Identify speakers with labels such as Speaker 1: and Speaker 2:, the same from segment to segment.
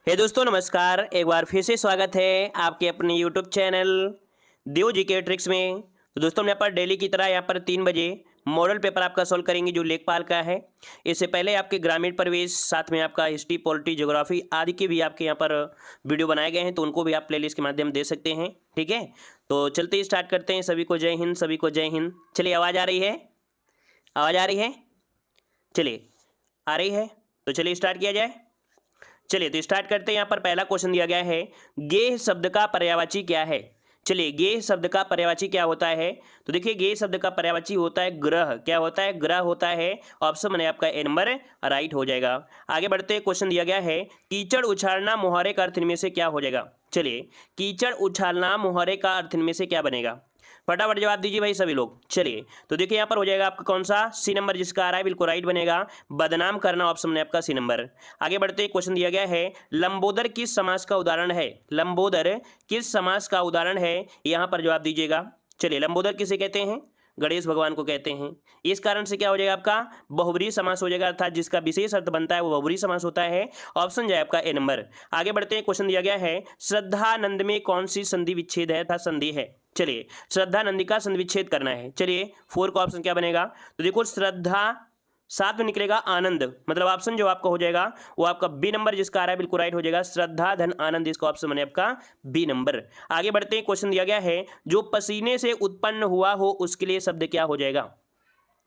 Speaker 1: हे दोस्तों नमस्कार। एक बार फिर से स्वागत है आपके अपने यूट्यूब चैनल देव जी के ट्रिक्स में। तो दोस्तों हम यहाँ पर डेली की तरह यहाँ पर 3 बजे मॉडल पेपर आपका सॉल्व करेंगे जो लेखपाल का है। इससे पहले आपके ग्रामीण परिवेश, साथ में आपका हिस्ट्री, पॉलिटी, ज्योग्राफी आदि के भी आपके यहाँ पर वीडियो बनाए गए हैं, तो उनको भी आप प्लेलिस्ट के माध्यम दे सकते हैं। ठीक है, तो चलते ही स्टार्ट करते हैं। सभी को जय हिंद, सभी को जय हिंद। चलिए, आवाज़ आ रही है? आवाज़ आ रही है? चलिए, आ रही है तो चलिए स्टार्ट किया जाए। चलिए तो स्टार्ट करते हैं। यहाँ पर पहला क्वेश्चन दिया गया है, गेह शब्द का पर्यायवाची क्या है। चलिए, गेह शब्द का पर्यायवाची क्या होता है? तो देखिए, गेह शब्द का पर्यायवाची होता है ग्रह। क्या होता है? ग्रह होता है। ऑप्शन में आपका ए नंबर राइट हो जाएगा। आगे बढ़ते हैं। क्वेश्चन दिया गया है, कीचड़ उछालना मुहावरे का अर्थ इनमें से क्या हो जाएगा। चलिए, कीचड़ उछालना मुहावरे का अर्थ इनमें से क्या बनेगा? फटाफट जवाब दीजिए भाई सभी लोग। चलिए तो देखिए, यहाँ पर हो जाएगा आपका कौन सा? सी नंबर जिसका आ रहा है बिल्कुल राइट बनेगा। बदनाम करना, ऑप्शन में आपका सी नंबर। आगे बढ़ते क्वेश्चन दिया गया है, लंबोदर किस समास का उदाहरण है। लंबोदर किस समास का उदाहरण है, यहाँ पर जवाब दीजिएगा। चलिए, लंबोदर किसे कहते हैं? गणेश भगवान को कहते हैं। इस कारण से क्या हो जाएगा आपका? बहुब्रीहि समास हो जाएगा, अर्थात जिसका विशेष अर्थ बनता है वो बहुब्रीहि समास होता है। ऑप्शन जो है आपका ए नंबर। आगे बढ़ते हैं। क्वेश्चन दिया गया है, श्रद्धानंद में कौन सी संधि विच्छेद है, था संधि है। चलिए, श्रद्धानंदी का संधि विच्छेद करना है। चलिए, 4 का ऑप्शन क्या बनेगा? तो देखो, श्रद्धा साथ में निकलेगा आनंद, मतलब ऑप्शन जो आपका हो जाएगा वो आपका बी नंबर जिसका आ रहा है बिल्कुल राइट हो जाएगा। श्रद्धा धन आनंद, इसका ऑप्शन बने आपका बी नंबर। आगे बढ़ते हैं। क्वेश्चन दिया गया है, जो पसीने से उत्पन्न हुआ हो उसके लिए शब्द क्या हो जाएगा।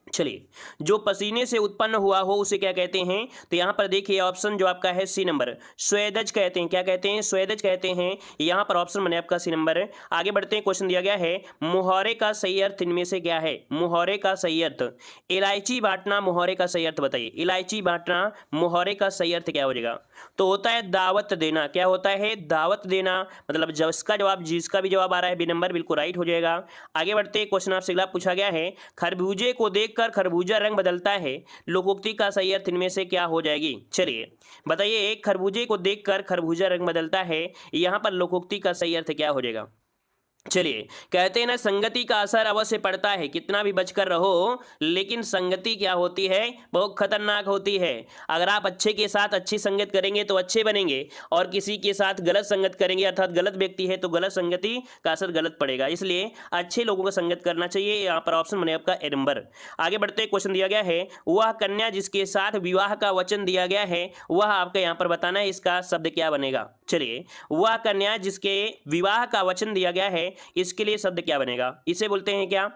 Speaker 1: चलिए, जो पसीने से उत्पन्न हुआ हो उसे क्या कहते हैं? तो यहां पर देखिए, ऑप्शन जो आपका है सी नंबर, स्वेदज कहते हैं। क्या कहते हैं? स्वेदज कहते हैं। यहां पर ऑप्शन बने आपका सी नंबर। आगे बढ़ते हैं। क्वेश्चन दिया गया है, मुहावरे का सही अर्थ इनमें से क्या है। मुहावरे का सही अर्थ, इलायची बांटना मुहावरे का सही अर्थ बताइए। इलायची बांटना मुहावरे का सही अर्थ क्या हो जाएगा? तो होता है दावत देना। क्या होता है? दावत देना। मतलब जिसका भी जवाब आ रहा है बी नंबर बिल्कुल राइट हो जाएगा। आगे बढ़ते हैं। क्वेश्चन आपसे अगला पूछा गया है, खरबूजे को देख कर खरबूजा रंग बदलता है, लोकोक्ति का सही अर्थ इनमें से क्या हो जाएगी। चलिए बताइए, एक खरबूजे को देखकर खरबूजा रंग बदलता है, यहां पर लोकोक्ति का सही अर्थ क्या हो जाएगा। चलिए, कहते हैं ना, संगति का असर अवश्य पड़ता है, कितना भी बचकर रहो, लेकिन संगति क्या होती है? बहुत खतरनाक होती है। अगर आप अच्छे के साथ अच्छी संगत करेंगे तो अच्छे बनेंगे, और किसी के साथ गलत संगत करेंगे अर्थात गलत व्यक्ति है तो गलत संगति का असर गलत पड़ेगा। इसलिए अच्छे लोगों का संगत करना चाहिए। यहाँ पर ऑप्शन बने आपका ए नंबर। आगे बढ़ते क्वेश्चन दिया गया है, वह कन्या जिसके साथ विवाह का वचन दिया गया है, वह आपका यहाँ पर बताना है, इसका शब्द क्या बनेगा। चलिए, वह कन्या जिसके विवाह का वचन दिया गया है, इसके लिए शब्द क्या बनेगा? इसे बोलते हैं क्या?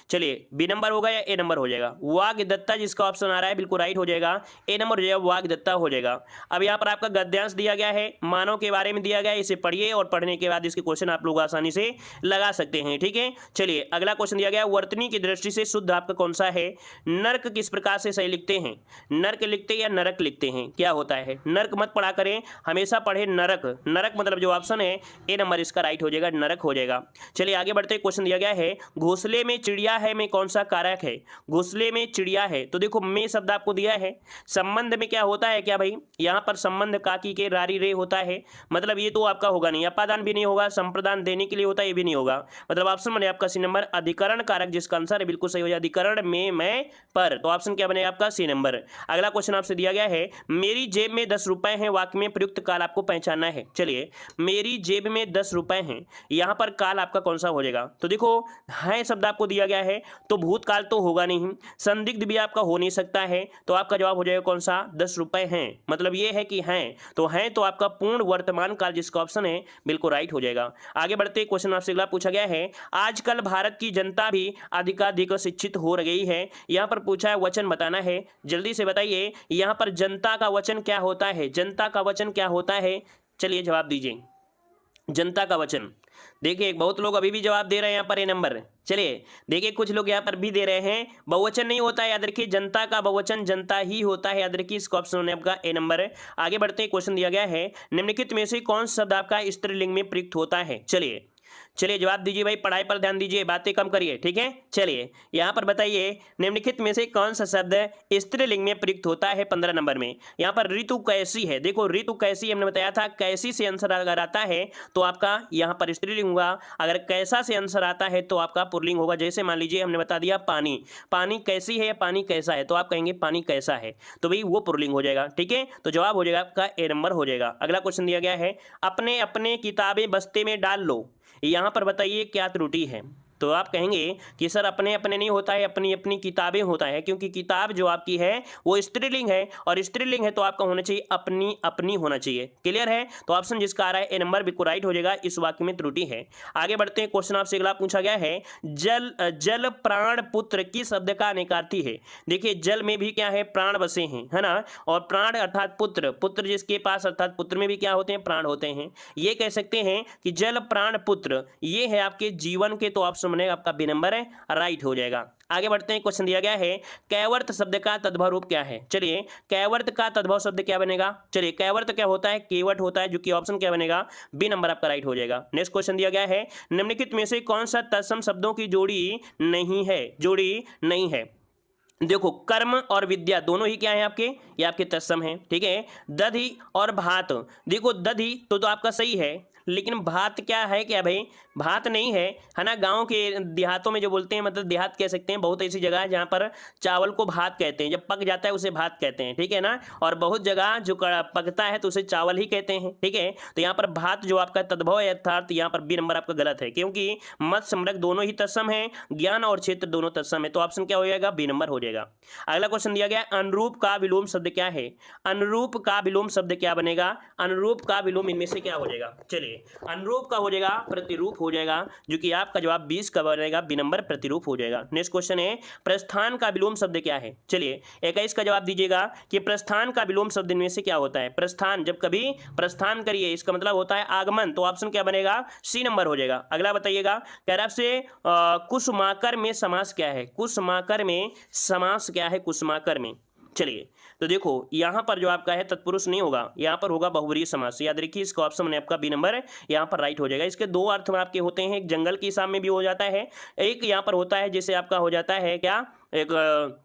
Speaker 1: चलिए, बी नंबर होगा या ए नंबर हो जाएगा? वाग्दत्ता जिसका ऑप्शन आ रहा है बिल्कुल राइट हो जाएगा। ए नंबर हो जाएगा, वाग्दत्ता हो जाएगा। अब यहाँ पर आपका गद्यांश दिया गया है, मानव के बारे में दिया गया है, इसे पढ़िए और पढ़ने के बाद इसके क्वेश्चन आप लोग आसानी से लगा सकते हैं। ठीक है, चलिए अगला क्वेश्चन दिया गया, वर्तनी की दृष्टि से शुद्ध आपका कौन सा है। नर्क किस प्रकार से सही लिखते हैं? नर्क लिखते हैं या नरक लिखते हैं? क्या होता है? नर्क मत पढ़ा करें, हमेशा पढ़े नरक। नरक मतलब जो ऑप्शन है ए नंबर इसका राइट हो जाएगा, नरक हो जाएगा। चलिए आगे बढ़ते, क्वेश्चन दिया गया है, घोंसले में चिड़िया है में कौन सा कारक है। घोंसले में चिड़िया है, तो देखो में शब्द आपको दिया है। संबंध में क्या होता है क्या भाई? यहां पर संबंध काकी के रारी रे होता है, मतलब ये तो आपका होगा नहीं। अपादान भी नहीं होगा, संप्रदान देने के लिए होता है, ये भी नहीं होगा। मतलब ऑप्शन बने आपका सी नंबर, अधिकरण कारक जिसका आंसर है बिल्कुल सही हो जाए, अधिकरण में मैं पर, तो ऑप्शन क्या बने आपका सी नंबर। अगला क्वेश्चन आपसे दिया गया है, मेरी जेब में 10 रुपए हैं, वाक्य में प्रयुक्त काल आपको पहचानना है। चलिए, मेरी जेब में 10 रुपए हैं, यहां पर काल आपका कौन सा हो जाएगा? तो देखो, है शब्द आपको दिया गया है तो भूतकाल तो होगा नहीं, संदिग्ध भी आपका हो नहीं सकता है, तो आपका जवाब हो जाएगा कौन सा? 10 रुपए हैं, मतलब ये है कि हैं तो आपका पूर्ण वर्तमान काल जिसका ऑप्शन है बिल्कुल राइट हो जाएगा। आगे बढ़ते क्वेश्चन आपसे अगला पूछा गया है, आजकल भारत की जनता भी अधिकाधिक शिक्षित हो गई है, यहां पर पूछा है वचन बताना है। जल्दी से बताइए, यहां पर जनता का वचन क्या होता है? जनता का वचन क्या होता है? चलिए जवाब दीजिए। जनता का वचन, देखिए बहुत लोग अभी भी जवाब दे रहे हैं यहाँ पर ए नंबर। चलिए देखिए, कुछ लोग यहाँ पर भी दे रहे हैं, बहुवचन नहीं होता है, याद रखिए जनता का बहुवचन जनता ही होता है, याद रखिए इसका ऑप्शन आपका ए नंबर है। आगे बढ़ते क्वेश्चन दिया गया है, निम्नलिखित में से कौन सा शब्द आपका स्त्रीलिंग में प्रयुक्त होता है। चलिए, चलिए जवाब दीजिए भाई, पढ़ाई पर ध्यान दीजिए, बातें कम करिए, ठीक है। चलिए यहाँ पर बताइए, निम्नलिखित में से कौन सा शब्द स्त्रीलिंग में प्रयुक्त होता है 15 नंबर में। यहाँ पर ऋतु कैसी है, देखो ऋतु कैसी हमने बताया था, कैसी से आंसर अगर आता है तो आपका यहाँ पर स्त्रीलिंग होगा, अगर कैसा से आंसर आता है तो आपका पुल्लिंग होगा। जैसे मान लीजिए हमने बता दिया पानी, पानी कैसी है या पानी कैसा है, तो आप कहेंगे पानी कैसा है, तो भाई वो पुल्लिंग हो जाएगा, ठीक है। तो जवाब हो जाएगा आपका ए नंबर हो जाएगा। अगला क्वेश्चन दिया गया है, अपने अपने किताबें बस्ते में डाल लो। यहाँ पर बताइए क्या त्रुटि है, तो आप कहेंगे कि सर अपने अपने नहीं होता है, अपनी अपनी किताबें होता है, क्योंकि किताब जो आपकी है वो स्त्रीलिंग है, और स्त्रीलिंग है तो आपका होना चाहिए अपनी अपनी होना चाहिए। क्लियर है, तो ऑप्शन जिसका आ रहा है ए नंबर बिल्कुल राइट हो जाएगा, इस वाक्य में त्रुटि है। आगे बढ़ते हैं, क्वेश्चन आपसे अगला पूछा गया है, जल जल प्राण पुत्र किस शब्द का अनेकार्थी है। देखिए जल में भी क्या है, प्राण बसे हैं, है ना, और प्राण अर्थात पुत्र, पुत्र जिसके पास अर्थात पुत्र में भी क्या होते हैं, प्राण होते हैं। ये कह सकते हैं कि जल प्राण पुत्र ये है आपके जीवन के, तो ऑप्शन बनेगा आपका बी नंबर है, राइट हो जाएगा। आगे बढ़ते हैं, क्वेश्चन दिया गया है, कैवर्त शब्द का तद्भव रूप क्या है। चलिए कैवर्त का तद्भव शब्द क्या बनेगा, चलिए कैवर्त क्या होता है, केवट होता है, जो कि ऑप्शन क्या बनेगा, बी नंबर आपका राइट हो जाएगा। नेक्स्ट क्वेश्चन दिया गया है, निम्नलिखित में से कौन सा तत्सम शब्दों की जोड़ी नहीं है, जोड़ी नहीं है। देखो कर्म और विद्या दोनों ही क्या है आपके, ये आपके तत्सम है, ठीक है। दधि और भात, देखो दधि तो आपका सही है, लेकिन भात क्या है, क्या भाई भात नहीं है ना। गांव के देहातों में जो बोलते हैं, मतलब देहात कह सकते हैं, बहुत ऐसी जगह है जहां पर चावल को भात कहते हैं, जब पक जाता है उसे भात कहते हैं, ठीक है ना। और बहुत जगह जो पकता है तो उसे चावल ही कहते हैं, ठीक है। तो यहाँ पर भात जो आपका तद्भव है, अर्थात यहाँ पर बी नंबर आपका गलत है, क्योंकि मत्स्य समृद्ध दोनों ही तत्सम है, ज्ञान और क्षेत्र दोनों तत्सम है, तो ऑप्शन क्या हो जाएगा, बी नंबर हो जाएगा। अगला क्वेश्चन दिया गया, अनुरूप का विलोम शब्द क्या है। अनुरूप का विलोम शब्द क्या बनेगा, अनुरूप का विलोम इनमें से क्या हो जाएगा। चलिए अनुरूप का हो जाएगा प्रतिरूप हो जाएगा, जो कि आपका जवाब 20 का बनेगा, बी नंबर प्रतिरूप हो जाएगा। नेक्स्ट क्वेश्चन है, प्रस्थान का विलोम शब्द क्या है। चलिए 21 का जवाब दीजिएगा कि प्रस्थान का विलोम शब्द इनमें से क्या होता है। प्रस्थान, जब कभी प्रस्थान करिए इसका मतलब होता है आगमन, तो ऑप्शन क्या बनेगा, सी नंबर हो जाएगा। अगला बताइएगा, कह रहा आपसे कुसुमाकर में समास क्या है, कुसुमाकर में समास क्या है, कुसुमाकर में। चलिए तो देखो यहाँ पर जो आपका है तत्पुरुष नहीं होगा, यहाँ पर होगा बहुव्रीहि समास, याद रखिए इसका ऑप्शन में आपका बी नंबर यहाँ पर राइट हो जाएगा। इसके दो अर्थ में आपके होते हैं, एक जंगल की हिसाब में भी हो जाता है, एक यहाँ पर होता है जैसे आपका हो जाता है क्या, एक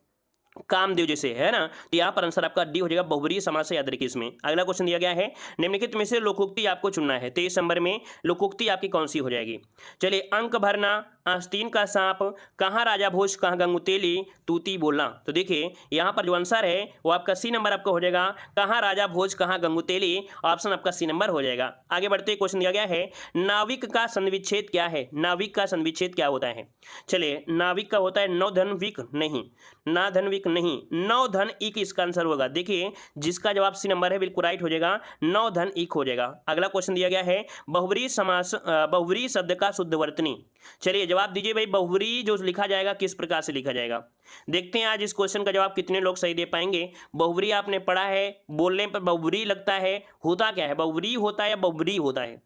Speaker 1: कामदेव जैसे, है ना। तो यहाँ पर आंसर आपका डी हो जाएगा, बहुव्रीहि समास से, याद रखिए इसमें। अगला क्वेश्चन दिया गया है, निम्नलिखित में से लोकोक्ति आपको चुनना है। 23 नंबर में लोकोक्ति आपकी कौन सी हो जाएगी। चलिए अंक भरना, आस्तीन का सांप, कहाँ राजा भोज कहाँ गंगुतेली, तूती बोलना। तो देखिए यहाँ पर जो आंसर है वो आपका सी नंबर आपका हो जाएगा, कहाँ राजा भोज कहाँ गंगुतेली, ऑप्शन आपका सी नंबर हो जाएगा। आगे बढ़ते क्वेश्चन दिया गया है, नाविक का संविच्छेद क्या है। नाविक का संविच्छेद क्या होता है। चलिए नाविक का होता है नौ धन विक नहीं, ना धन विक नहीं, नौ धन इक इसका आंसर होगा। देखिए जिसका जवाब सी नंबर है बिल्कुल राइट हो जाएगा, नौ धन इक हो जाएगा। अगला क्वेश्चन दिया गया है, बहुव्रीहि समास, बहुव्रीहि शब्द का शुद्ध वर्तनी। चलिए जवाब दीजिए भाई, बहुव्रीहि जो लिखा जाएगा किस प्रकार से लिखा जाएगा। देखते हैं आज इस क्वेश्चन का जवाब कितने लोग सही दे पाएंगे। बहुव्रीहि आपने पढ़ा है, बोलने पर बहुव्रीहि लगता है, होता क्या है, बहुव्रीहि होता है या बहुव्रीहि होता है।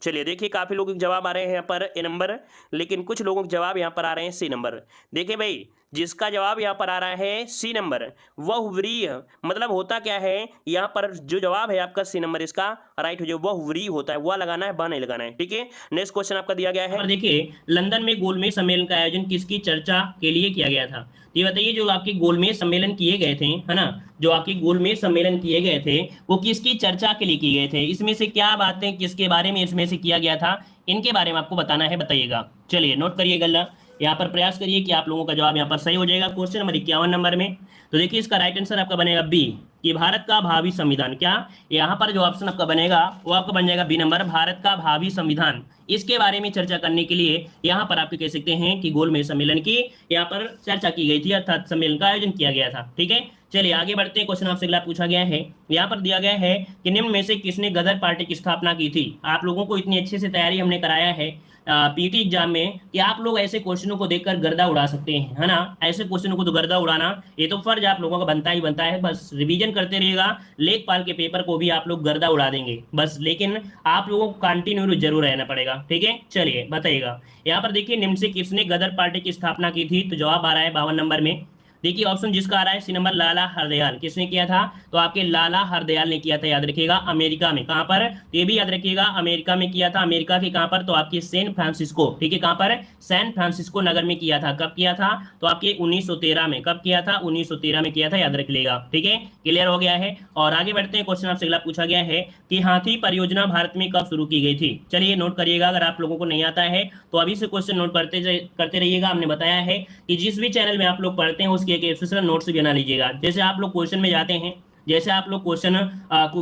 Speaker 1: चलिए देखिए काफ़ी लोगों के जवाब आ रहे हैं यहाँ पर ए नंबर, लेकिन कुछ लोगों के जवाब यहाँ पर आ रहे हैं सी नंबर। देखिए भाई जिसका जवाब यहाँ पर आ रहा है सी नंबर, बहुव्रीहि मतलब होता क्या है, यहाँ पर जो जवाब है आपका सी नंबर इसका राइट हो जाए, बहुव्रीहि होता है, वह लगाना है, ब नहीं लगाना है, ठीक है। नेक्स्ट क्वेश्चन आपका दिया गया है, देखिए लंदन में गोलमेज सम्मेलन का आयोजन किसकी चर्चा के लिए किया गया था। ये बताइए जो आपके गोलमेज सम्मेलन किए गए थे, है ना, जो आपके गोलमेज सम्मेलन किए गए थे वो किसकी चर्चा के लिए किए गए थे। इसमें से क्या बातें किसके बारे में इसमें से किया गया था, इनके बारे में आपको बताना है, बताइएगा। चलिए नोट करिएगा, यहाँ पर प्रयास करिए कि आप लोगों का जवाब यहाँ पर सही हो जाएगा। क्वेश्चन नंबर 51 नंबर में, तो देखिए इसका राइट आंसर आपका बनेगा बी, कि भारत का भावी संविधान। क्या यहाँ पर जो ऑप्शन आपका बनेगा वो आपका बन जाएगा बी नंबर, भारत का भावी संविधान। इसके बारे में चर्चा करने के लिए यहाँ पर आप कह सकते हैं कि गोलमेज सम्मेलन की यहाँ पर चर्चा की गई थी, अर्थात सम्मेलन का आयोजन किया गया था, ठीक है। चलिए आगे बढ़ते हैं, क्वेश्चन आपसे अगला पूछा गया है, यहाँ पर दिया गया है कि निम्न में से किसने गदर पार्टी की स्थापना की थी। आप लोगों को इतनी अच्छे से तैयारी हमने कराया है पीटी एग्जाम में कि आप लोग ऐसे क्वेश्चनों को देखकर गर्दा उड़ा सकते हैं, है ना। ऐसे क्वेश्चनों को तो गर्दा उड़ाना ये तो फर्ज आप लोगों का बनता ही बनता है, बस रिवीजन करते रहिएगा, लेखपाल के पेपर को भी आप लोग गर्दा उड़ा देंगे बस, लेकिन आप लोगों को कंटिन्यू जरूर रहना पड़ेगा, ठीक है। चलिए बताइएगा, यहाँ पर देखिए निम्न से किसने गदर पार्टी की स्थापना की थी, तो जवाब आ रहा है 52 नंबर में, देखिए ऑप्शन जिसका आ रहा है सी नंबर लाला हरदयाल, किसने किया था? तो आपके लाला हरदयाल ने किया था, याद रखिएगा अमेरिका में। कहां पर? तो ये भी याद रखिएगा अमेरिका में किया था। अमेरिका के कहां पर? तो आपके सैन फ्रांसिस्को, ठीक है, कहां पर? सैन फ्रांसिस्को नगर में किया था। कब किया था? तो आपके 1913 में। कब किया था? 1913 में किया था, याद रख लीजिएगा, ठीक है, क्लियर हो गया है। और आगे बढ़ते हैं, क्वेश्चन आपसे अगला पूछा गया है कि हाथी परियोजना भारत में कब शुरू की गई थी? चलिए नोट करिएगा, अगर आप लोगों को नहीं आता है तो अभी से क्वेश्चन नोट करते रहिएगा। हमने बताया है कि जिस भी चैनल में आप लोग पढ़ते हैं उसके एक स्पेशल नोट्स भी बना लीजिएगा। जैसे आप लोग क्वेश्चन में जाते हैं, जैसे आप लोग क्वेश्चन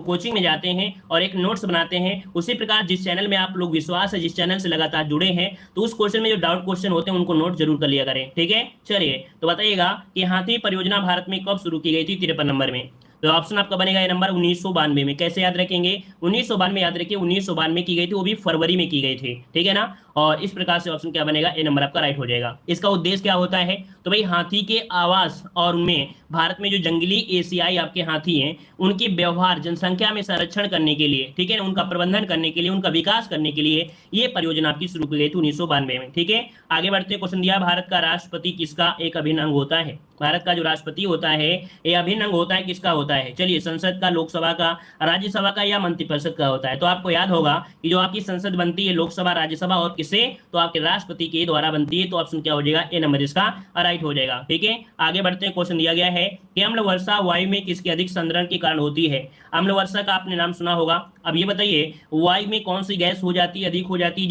Speaker 1: कोचिंग में जाते हैं और एक नोट्स बनाते हैं, उसी प्रकार जिस चैनल में आप लोग विश्वास है, जिस चैनल से लगातार जुड़े हैं, तो उस क्वेश्चन में जो डाउट क्वेश्चन होते हैं उनको नोट जरूर कर लिया करें, ठीक है। चलिए तो बताइएगा कि हाथी परियोजना भारत में कब शुरू की गई थी? 53 नंबर में। तो ऑप्शन आपका बनेगा ये नंबर 1992 में। कैसे याद रखेंगे? 1992 याद रखिए, 1992 की गई थी, वो भी फरवरी में की गई थी, ठीक है ना। और इस प्रकार से ऑप्शन क्या बनेगा? ए नंबर आपका राइट हो जाएगा। इसका उद्देश्य क्या होता है? तो भाई हाथी के आवास और उनमें भारत में जो जंगली एशियाई आपके हाथी हैं उनके व्यवहार जनसंख्या में संरक्षण करने के लिए, ठीक है ना, उनका प्रबंधन करने के लिए, उनका विकास करने के लिए ये परियोजना आपकी शुरू की गई थी 1992 में, ठीक है। आगे बढ़ते क्वेश्चन दिया, भारत का राष्ट्रपति किसका एक अभिन्न अंग होता है? भारत का जो राष्ट्रपति होता है ये अभिन्न अंग होता है, किसका होता है? चलिए संसद का, लोकसभा का, राज्यसभा का या मंत्रिपरिषद का होता है? तो आपको याद होगा कि जो आपकी संसद बनती है, लोकसभा, राज्यसभा, और किससे? तो आपके राष्ट्रपति के द्वारा बनती है। तो ऑप्शन क्या हो जाएगा? ए नंबर इसका राइट हो जाएगा, ठीक है। आगे बढ़ते हैं, क्वेश्चन दिया गया है कि अम्ल वर्षा वायु में किसके अधिक संद्रण के कारण होती है? अम्ल वर्षा का आपने नाम सुना होगा। अब ये बताइए वायु में कौन सी गैस हो जाती है, अधिक हो जाती है,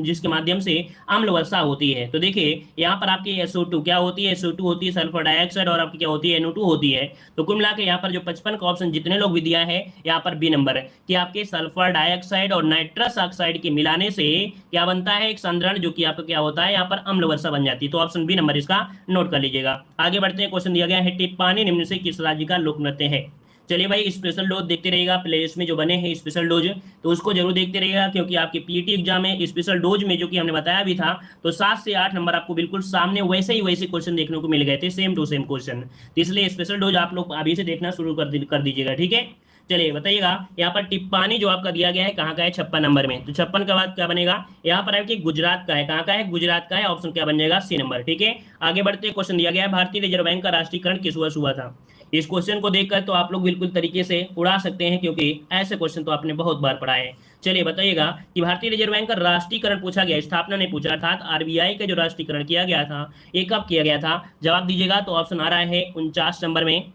Speaker 1: जिसके माध्यम से अम्ल वर्षा होती है? तो देखिए यहाँ पर आपकी SO2 क्या होती है? SO2 होती है सल्फर डाइऑक्साइड, और आपकी क्या होती है? NO2 होती है। तो कुल मिला के यहाँ पर जो 55 का ऑप्शन जितने लोग भी दिया है, यहाँ पर बी नंबर है कि आपके सल्फर डाइऑक्साइड और नाइट्रस ऑक्साइड के मिलाने से क्या बनता है? एक संद्रण, जो कि आपका क्या होता है? यहाँ पर अम्ल वर्षा बन जाती है। तो ऑप्शन बी नंबर इसका नोट कर लीजिएगा। आगे बढ़ते हैं, क्वेश्चन दिया गया है टिप्पानी निम्न से किस राज्य का लोक नृत्य है? चलिए भाई स्पेशल डोज देखते रहिएगा, प्लेलिस्ट में जो बने हैं स्पेशल डोज, तो उसको जरूर देखते रहिएगा, क्योंकि आपके पीटी एग्जाम में स्पेशल डोज में जो कि हमने बताया भी था, तो 7 से 8 नंबर आपको बिल्कुल सामने वैसे क्वेश्चन देखने को मिल गए थे, सेम टू सेम क्वेश्चन। तो इसलिए स्पेशल डोज आप लोग अभी से देखना शुरू कर दीजिएगा, ठीक है। चलिए बताइएगा यहाँ पर टिप्पानी जो आपका दिया गया है कहाँ का है? 56 नंबर में। तो 56 के बाद क्या बनेगा? यहाँ पर आपके गुजरात का है। कहाँ का है? गुजरात का है। ऑप्शन क्या बन जाएगा? सी नंबर, ठीक है। आगे बढ़ते क्वेश्चन दिया गया है भारतीय रिजर्व बैंक का राष्ट्रीयकरण किस वर्ष हुआ था? इस क्वेश्चन को देखकर तो आप लोग बिल्कुल तरीके से उड़ा सकते हैं, क्योंकि ऐसे क्वेश्चन तो आपने बहुत बार पढ़ा है। चलिए बताइएगा कि भारतीय रिजर्व बैंक का राष्ट्रीयकरण पूछा गया, स्थापना नहीं पूछा, अर्थात आरबीआई का जो राष्ट्रीयकरण किया गया था ये कब किया गया था? जवाब दीजिएगा। तो ऑप्शन आ रहा है 49 नंबर में।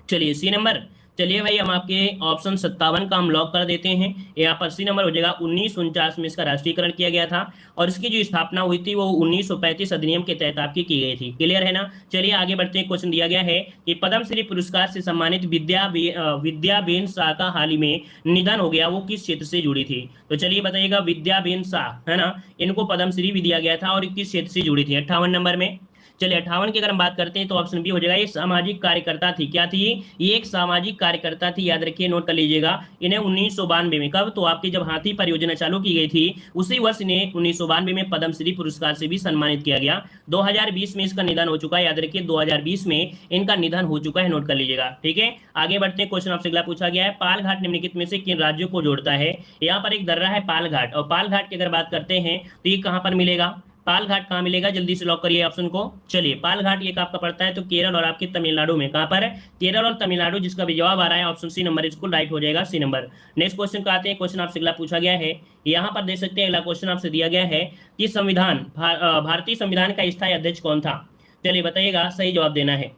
Speaker 1: चलिए सी नंबर। चलिए भाई हम आपके ऑप्शन 57 का हम लॉक कर देते हैं। यहाँ पर सी नंबर हो जाएगा। 1949 में इसका राष्ट्रीयकरण किया गया था, और इसकी जो स्थापना हुई थी वो 1935 अधिनियम के तहत आपकी की गई थी। क्लियर है ना। चलिए आगे बढ़ते हैं, क्वेश्चन दिया गया है कि पद्मश्री पुरस्कार से सम्मानित विद्याबेन शाह का हाल ही में निधन हो गया, वो किस क्षेत्र से जुड़ी थी? तो चलिए बताइएगा, विद्याबेन शाह है ना, इनको पद्मश्री भी दिया गया था, और किस क्षेत्र से जुड़ी थी? 58 नंबर में। चलिए 58 की अगर हम बात करते हैं तो ऑप्शन बी हो जाएगा। ये सामाजिक कार्यकर्ता थी। क्या थी? ये एक सामाजिक कार्यकर्ता थी, याद रखिए, नोट कर लीजिएगा। इन्हें 1992 में, कब? तो आपकी जब हाथी परियोजना चालू की गई थी उसी वर्ष इन्हें 1992 में पद्मश्री पुरस्कार से भी सम्मानित किया गया। 2020 में इसका निधन हो चुका है, याद रखिए 2020 में इनका निधन हो चुका है, नोट कर लीजिएगा, ठीक है। आगे बढ़ते हैं, क्वेश्चन आपसे अगला पूछा गया है, पालघाट निम्नलिखित में से किन राज्यों को जोड़ता है? यहाँ पर एक दर्रा है पालघाट, और पालघाट की अगर बात करते हैं तो ये कहाँ पर मिलेगा? पालघाट कहाँ मिलेगा? जल्दी से लॉक करिए ऑप्शन को। चलिए पालघाट ये आपका पड़ता है तो केरल और आपके तमिलनाडु में। कहाँ पर? केरल और तमिलनाडु, जिसका भी जवाब आ रहा है ऑप्शन सी नंबर इसको राइट हो जाएगा, सी नंबर। नेक्स्ट क्वेश्चन को आते हैं, क्वेश्चन आपसे अगला पूछा गया है, यहाँ पर देख सकते हैं अगला क्वेश्चन आपसे दिया गया है कि भारतीय संविधान का स्थायी अध्यक्ष कौन था? चलिए बताइएगा, सही जवाब देना है।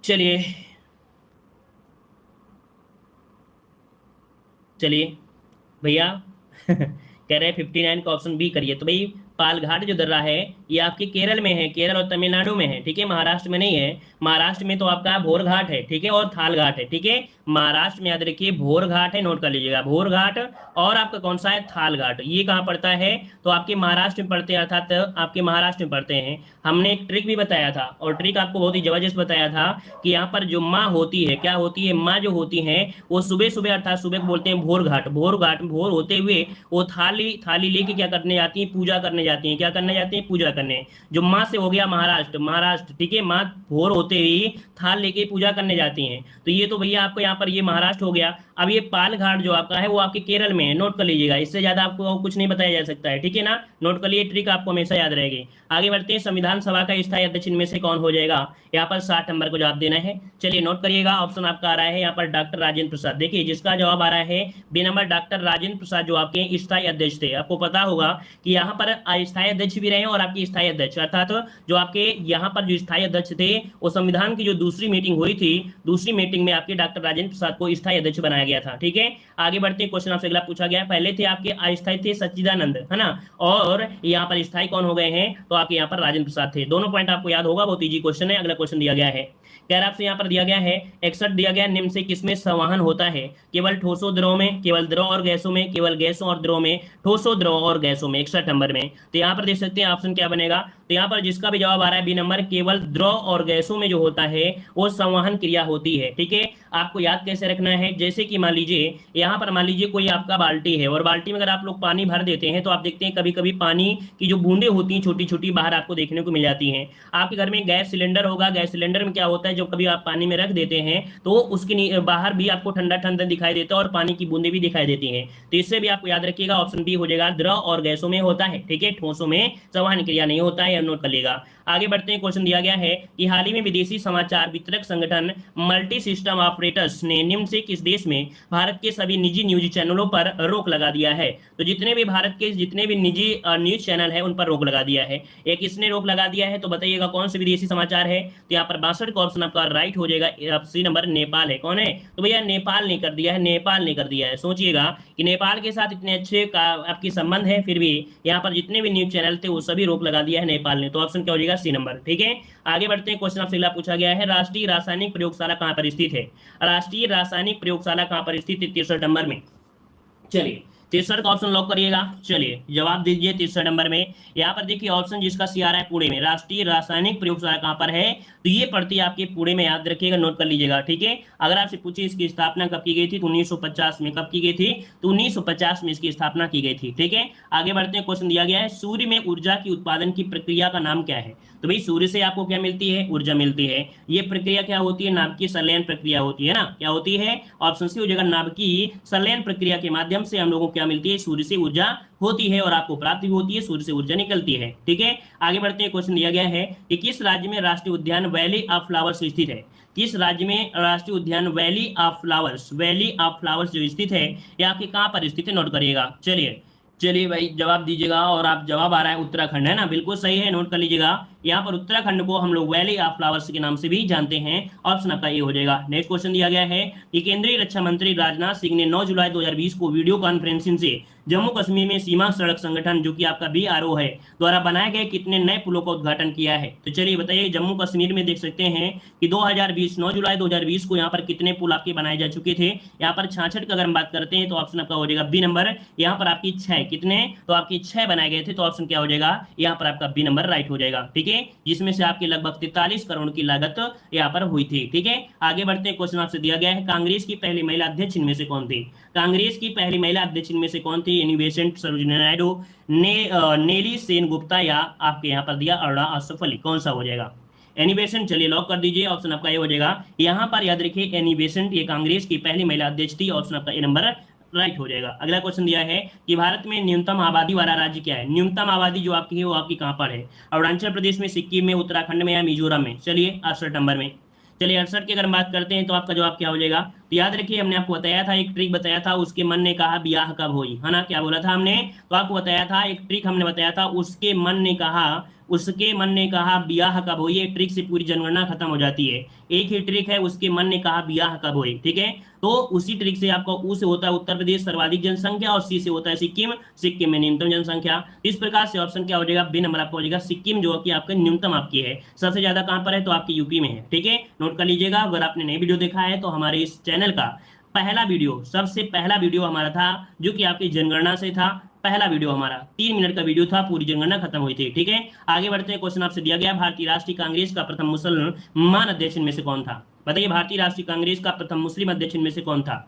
Speaker 1: चलिए भैया कह रहे हैं 59 का ऑप्शन बी करिए। तो भाई पालघाट जो दर्रा है ये आपके केरल में है, केरल और तमिलनाडु में है, ठीक है, महाराष्ट्र में नहीं है। महाराष्ट्र में तो आपका भोरघाट है, ठीक है, और थालघाट है, ठीक है। महाराष्ट्र में याद रखिए भोरघाट है, नोट कर लीजिएगा, भोरघाट, और आपका कौन सा है? थालघाट। ये कहाँ पड़ता है? तो आपके महाराष्ट्र में पड़ते हैं, अर्थात आपके महाराष्ट्र में पड़ते हैं। हमने एक ट्रिक भी बताया था, और ट्रिक आपको बहुत ही जबरदस्त बताया था कि यहाँ पर जो माँ होती है, क्या होती है? माँ जो होती है वो सुबह सुबह, अर्थात सुबह को बोलते हैं भोरघाट, भोर होते हुए वो थाली लेके क्या करने जाती है? पूजा करने जाती हैं, क्या करने जाती हैं, पूजा करने। जो माँ से हो गया महाराष्ट्र, महाराष्ट्र, ठीक है, माँ भोर होते ही थाल लेके पूजा करने जाती हैं। तो ये तो भैया आपको यहाँ पर ये महाराष्ट्र हो गया। अब ये पालघाट जो आपका है वो आपके केरल में है, नोट कर लीजिएगा, इससे ज्यादा आपको कुछ नहीं बताया जा सकता है, ठीक है ना, नोट कर लिए, ट्रिक आपको हमेशा याद रहेगी। आगे बढ़ते हैं, संविधान सभा का स्थायी अध्यक्ष इनमें से कौन हो जाएगा, यहाँ पर 60 नंबर को जवाब देना है। चलिए नोट करिएगा, ऑप्शन आपका आ रहा है यहाँ पर डॉक्टर राजेंद्र प्रसाद। देखिए जिसका जवाब आ रहा है B number, doctor Rajendra Prasad, जो आपके स्थायी अध्यक्ष थे। आपको पता होगा कि यहाँ पर स्थायी अध्यक्ष भी रहे और आपके स्थायी अध्यक्ष, अर्थात जो आपके यहाँ पर जो स्थायी अध्यक्ष थे वो संविधान की जो दूसरी मीटिंग हुई थी, दूसरी मीटिंग में आपके डॉक्टर राजेंद्र प्रसाद को स्थायी अध्यक्ष बनाया गया था, ठीक है। आगे बढ़ते हैं, क्वेश्चन आपसे अगला पूछा गया, पहले थे आपके अस्थायी थे सच्चिदानंद, है ना, और यहाँ पर स्थायी कौन हो गए हैं, तो आपके यहाँ पर राजेंद्र प्रसाद थे। दोनों पॉइंट आपको याद होगा, बहुत इजी क्वेश्चन है। अगला क्वेश्चन दिया गया है, कह रहा आपसे यहाँ पर दिया गया है 61 दिया गया, निम्न से किसमें संवहन होता है, केवल ठोसों द्रव में, केवल द्रव और गैसों में, केवल गैसों और द्रव में, ठोसों द्रव और गैसों में। 61 नंबर में तो यहाँ पर देख सकते हैं ऑप्शन क्या बनेगा, तो यहाँ पर जिसका भी जवाब आ रहा है बी नंबर, केवल द्रव और गैसों में जो होता है वो संवहन क्रिया होती है, ठीक है। आपको याद कैसे रखना है, जैसे कि मान लीजिए यहाँ पर, मान लीजिए कोई आपका बाल्टी है और बाल्टी में अगर आप लोग पानी भर देते हैं तो आप देखते हैं कभी कभी पानी की जो बूंदें होती हैं छोटी छोटी बाहर आपको देखने को मिल जाती हैं। आपके घर में गैस सिलेंडर होगा, गैस सिलेंडर में क्या होता है, जब कभी आप पानी में रख देते हैं तो उसके बाहर भी आपको ठंडा ठंडा दिखाई देता है और पानी की बूंदें भी दिखाई देती हैं। तो इससे भी आपको याद रखिएगा, ऑप्शन बी हो जाएगा, द्रव और गैसों में होता है, ठीक है, ठोसों में संवहन क्रिया नहीं होता है, नोट कर लेगा। आगे बढ़ते हैं, क्वेश्चन दिया गया है कि हाल ही में विदेशी समाचार वितरक संगठन मल्टी सिस्टम ऑपरेटर्स ने निम्न से किस देश में भारत के सभी निजी न्यूज चैनलों पर रोक लगा दिया है। तो जितने भी भारत के जितने भी निजी न्यूज चैनल है उन पर रोक लगा दिया है। एक किसने रोक लगा दिया है, तो बताइएगा कौन से विदेशी समाचार है, तो यहाँ पर 62 का ऑप्शन आपका राइट हो जाएगा, सी नंबर नेपाल है। कौन है, तो भैया नेपाल ने कर दिया है, नेपाल ने कर दिया है। सोचिएगा कि नेपाल के साथ इतने अच्छे आपकी संबंध है, फिर भी यहाँ पर जितने भी न्यूज चैनल थे वो सभी रोक लगा दिया है नेपाल ने। तो ऑप्शन क्या हो जाएगा, सी नंबर, ठीक है। आगे बढ़ते हैं, क्वेश्चन आपसे अगला पूछा गया है, राष्ट्रीय रासायनिक प्रयोगशाला कहाँ पर स्थित है, राष्ट्रीय रासायनिक प्रयोगशाला कहाँ पर स्थित है 63 नंबर में। चलिए 63 का ऑप्शन लॉक करिएगा। चलिए जवाब दीजिए 63 नंबर में। यहाँ पर देखिए ऑप्शन जिसका सी आ रहा है पुणे में, राष्ट्रीय रासायनिक प्रयोगशाला कहाँ पर है, तो ये पड़ती है आपके पुणे में, याद रखिएगा, नोट कर लीजिएगा, ठीक है। अगर आपसे पूछे इसकी स्थापना कब की गई थी, तो 1950 में। कब की गई थी, तो 1950 में इसकी स्थापना की गई थी, ठीक है। आगे बढ़ते हैं, क्वेश्चन दिया गया है, सूर्य में ऊर्जा की उत्पादन की प्रक्रिया का नाम क्या है। तो भाई सूर्य से आपको क्या मिलती है, ऊर्जा मिलती है। ये प्रक्रिया क्या होती है, नाभिकीय संलयन प्रक्रिया होती है ना, क्या होती है, ऑप्शन सी हो जाएगा, नाभिकीय संलयन प्रक्रिया के माध्यम से हम लोगों को क्या मिलती है, सूर्य से ऊर्जा होती है और आपको प्राप्त भी होती है, सूर्य से ऊर्जा निकलती है, ठीक है। आगे बढ़ते हैं, क्वेश्चन दिया गया है कि किस राज्य में राष्ट्रीय उद्यान वैली ऑफ फ्लावर्स स्थित है। किस राज्य में राष्ट्रीय उद्यान valley of flowers, valley of flowers जो स्थित है ये आपके कहाँ पर स्थित है, नोट करिएगा। चलिए भाई जवाब दीजिएगा, और आप जवाब आ रहा है उत्तराखंड, है ना, बिल्कुल सही है, नोट कर लीजिएगा। यहाँ पर उत्तराखंड को हम लोग वैली ऑफ फ्लावर्स के नाम से भी जानते हैं, ऑप्शन आपका ये हो जाएगा। नेक्स्ट क्वेश्चन दिया गया है कि केंद्रीय रक्षा मंत्री राजनाथ सिंह ने 9 जुलाई 2020 को वीडियो कॉन्फ्रेंसिंग से जम्मू कश्मीर में सीमा सड़क संगठन जो कि आपका BRO है द्वारा बनाए गए कितने नए पुलों का उद्घाटन किया है। तो चलिए बताइए, जम्मू कश्मीर में देख सकते हैं कि 9 जुलाई 2020 को यहाँ पर कितने पुल आपके बनाए जा चुके थे। यहाँ पर 66 का अगर हम बात करते हैं तो ऑप्शन आपका हो जाएगा बी नंबर। यहाँ पर आपकी 6 कितने, तो आपकी 6 बनाए गए थे, तो ऑप्शन क्या हो जाएगा, यहाँ पर आपका बी नंबर राइट हो जाएगा, ठीक है, जिसमें से आपकी लगभग 43 करोड़ की लागत यहाँ पर हुई थी, ठीक है। आगे बढ़ते हैं, क्वेश्चन आपसे दिया गया है, कांग्रेस की पहली महिला अध्यक्ष इनमें से कौन थी। कांग्रेस की पहली महिला अध्यक्ष इनमें से कौन थी, एनी बेसेंट सरोजिनी नायडू, नेली सेन गुप्ता, या आपके यहाँ पर दिया अरुणा असफ अली, कौन सा हो जाएगा, एनी बेसेंट। चलिए लॉक कर दीजिए, ऑप्शन आपका ये हो जाएगा। यहाँ पर याद रखिए एनी बेसेंट ये कांग्रेस की पहली महिला अध्यक्ष थी, ऑप्शन आपका ए नंबर राइट हो जाएगा। अगला क्वेश्चन दिया है कि भारत में न्यूनतम आबादी वाला राज्य क्या है। न्यूनतम आबादी जो आपकी है वो आपकी कहाँ पर है, अरुणाचल प्रदेश में, सिक्किम में, उत्तराखंड में, या मिजोरम में। चलिए 68 नंबर में। चलिए 68 की अगर बात करते हैं तो आपका जवाब क्या हो जाएगा, तो याद रखिए हमने आपको बताया था, एक ट्रिक बताया था, उसके मन ने कहा ब्याह कब हुई, है ना, क्या बोला था हमने, तो आपको बताया था एक ट्रिक हमने बताया था, उसके मन ने कहा ब्याह कब हुई। एक ट्रिक से पूरी जनगणना खत्म हो जाती है। एक ही ट्रिक है, उसके मन ने कहा ब्याह कब हुई, ठीक है। तो उसी ट्रिक से आपका ऊ से होता है उत्तर प्रदेश सर्वाधिक जनसंख्या, और सी से होता है सिक्किम, सिक्किम में न्यूनतम जनसंख्या। इस प्रकार से ऑप्शन क्या हो जाएगा, बी नंबर आपका हो जाएगा, सिक्किम जो कि आपका न्यूनतम आपकी है। सबसे ज्यादा कहां पर है, तो आपकी यूपी में है, ठीक है, नोट कर लीजिएगा। अगर आपने नई वीडियो देखा है तो हमारे इस चैनल का पहला वीडियो, सबसे पहला वीडियो हमारा था जो कि आपकी जनगणना से था, पहला वीडियो हमारा 3 मिनट का वीडियो था, पूरी जनगणना खत्म हुई थी, ठीक है। आगे बढ़ते हैं, क्वेश्चन आपसे दिया गया, भारतीय राष्ट्रीय कांग्रेस का प्रथम मुसलमान अध्यक्ष इनमें से कौन था। बताइए भारतीय राष्ट्रीय कांग्रेस का प्रथम मुस्लिम अध्यक्ष इनमें से कौन था।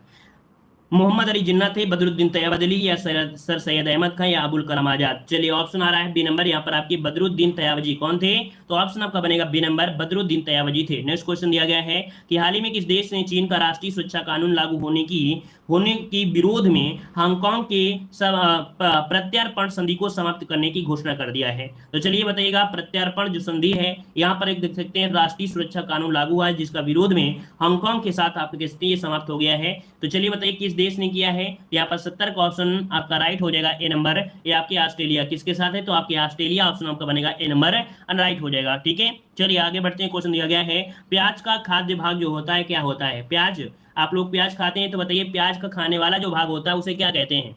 Speaker 1: मोहम्मद अली जिन्ना थे, बदरुद्दीन तैयब अली, या सर सैयद अहमद खान, या अबुल कलाम आजाद। चलिए ऑप्शन आ रहा है बी नंबर, यहाँ पर आपकी बदरुद्दीन तैयबजी कौन थे? तो ऑप्शन आपका बनेगा बी नंबर, बदरुद्दीन तैयबजी थे। नेक्स्ट क्वेश्चन दिया गया है कि हाल ही में किस देश ने चीन का राष्ट्रीय सुरक्षा कानून लागू होने की विरोध में हांगकांग के प्रत्यार्पण संधि को समाप्त करने की घोषणा कर दिया है? तो चलिए बताइएगा, प्रत्यार्पण जो संधि है, यहाँ पर एक देख सकते हैं राष्ट्रीय सुरक्षा कानून लागू हुआ है जिसका विरोध में हांगकांग के साथ आप कह सकते हैं ये समाप्त हो गया है। तो चलिए बताइए किस देश ने किया है? यहाँ पर 70 का ऑप्शन आपका राइट हो जाएगा, ए नंबर। ये आपके ऑस्ट्रेलिया। किसके साथ है? तो आपके ऑस्ट्रेलिया, ऑप्शन आपका बनेगा ए नंबर, राइट हो जाएगा। ठीक है, चलिए आगे बढ़ते हैं। क्वेश्चन दिया गया है प्याज का खाद्य भाग जो होता है क्या होता है? प्याज, आप लोग प्याज खाते हैं तो बताइए प्याज का खाने वाला जो भाग होता है उसे क्या कहते हैं?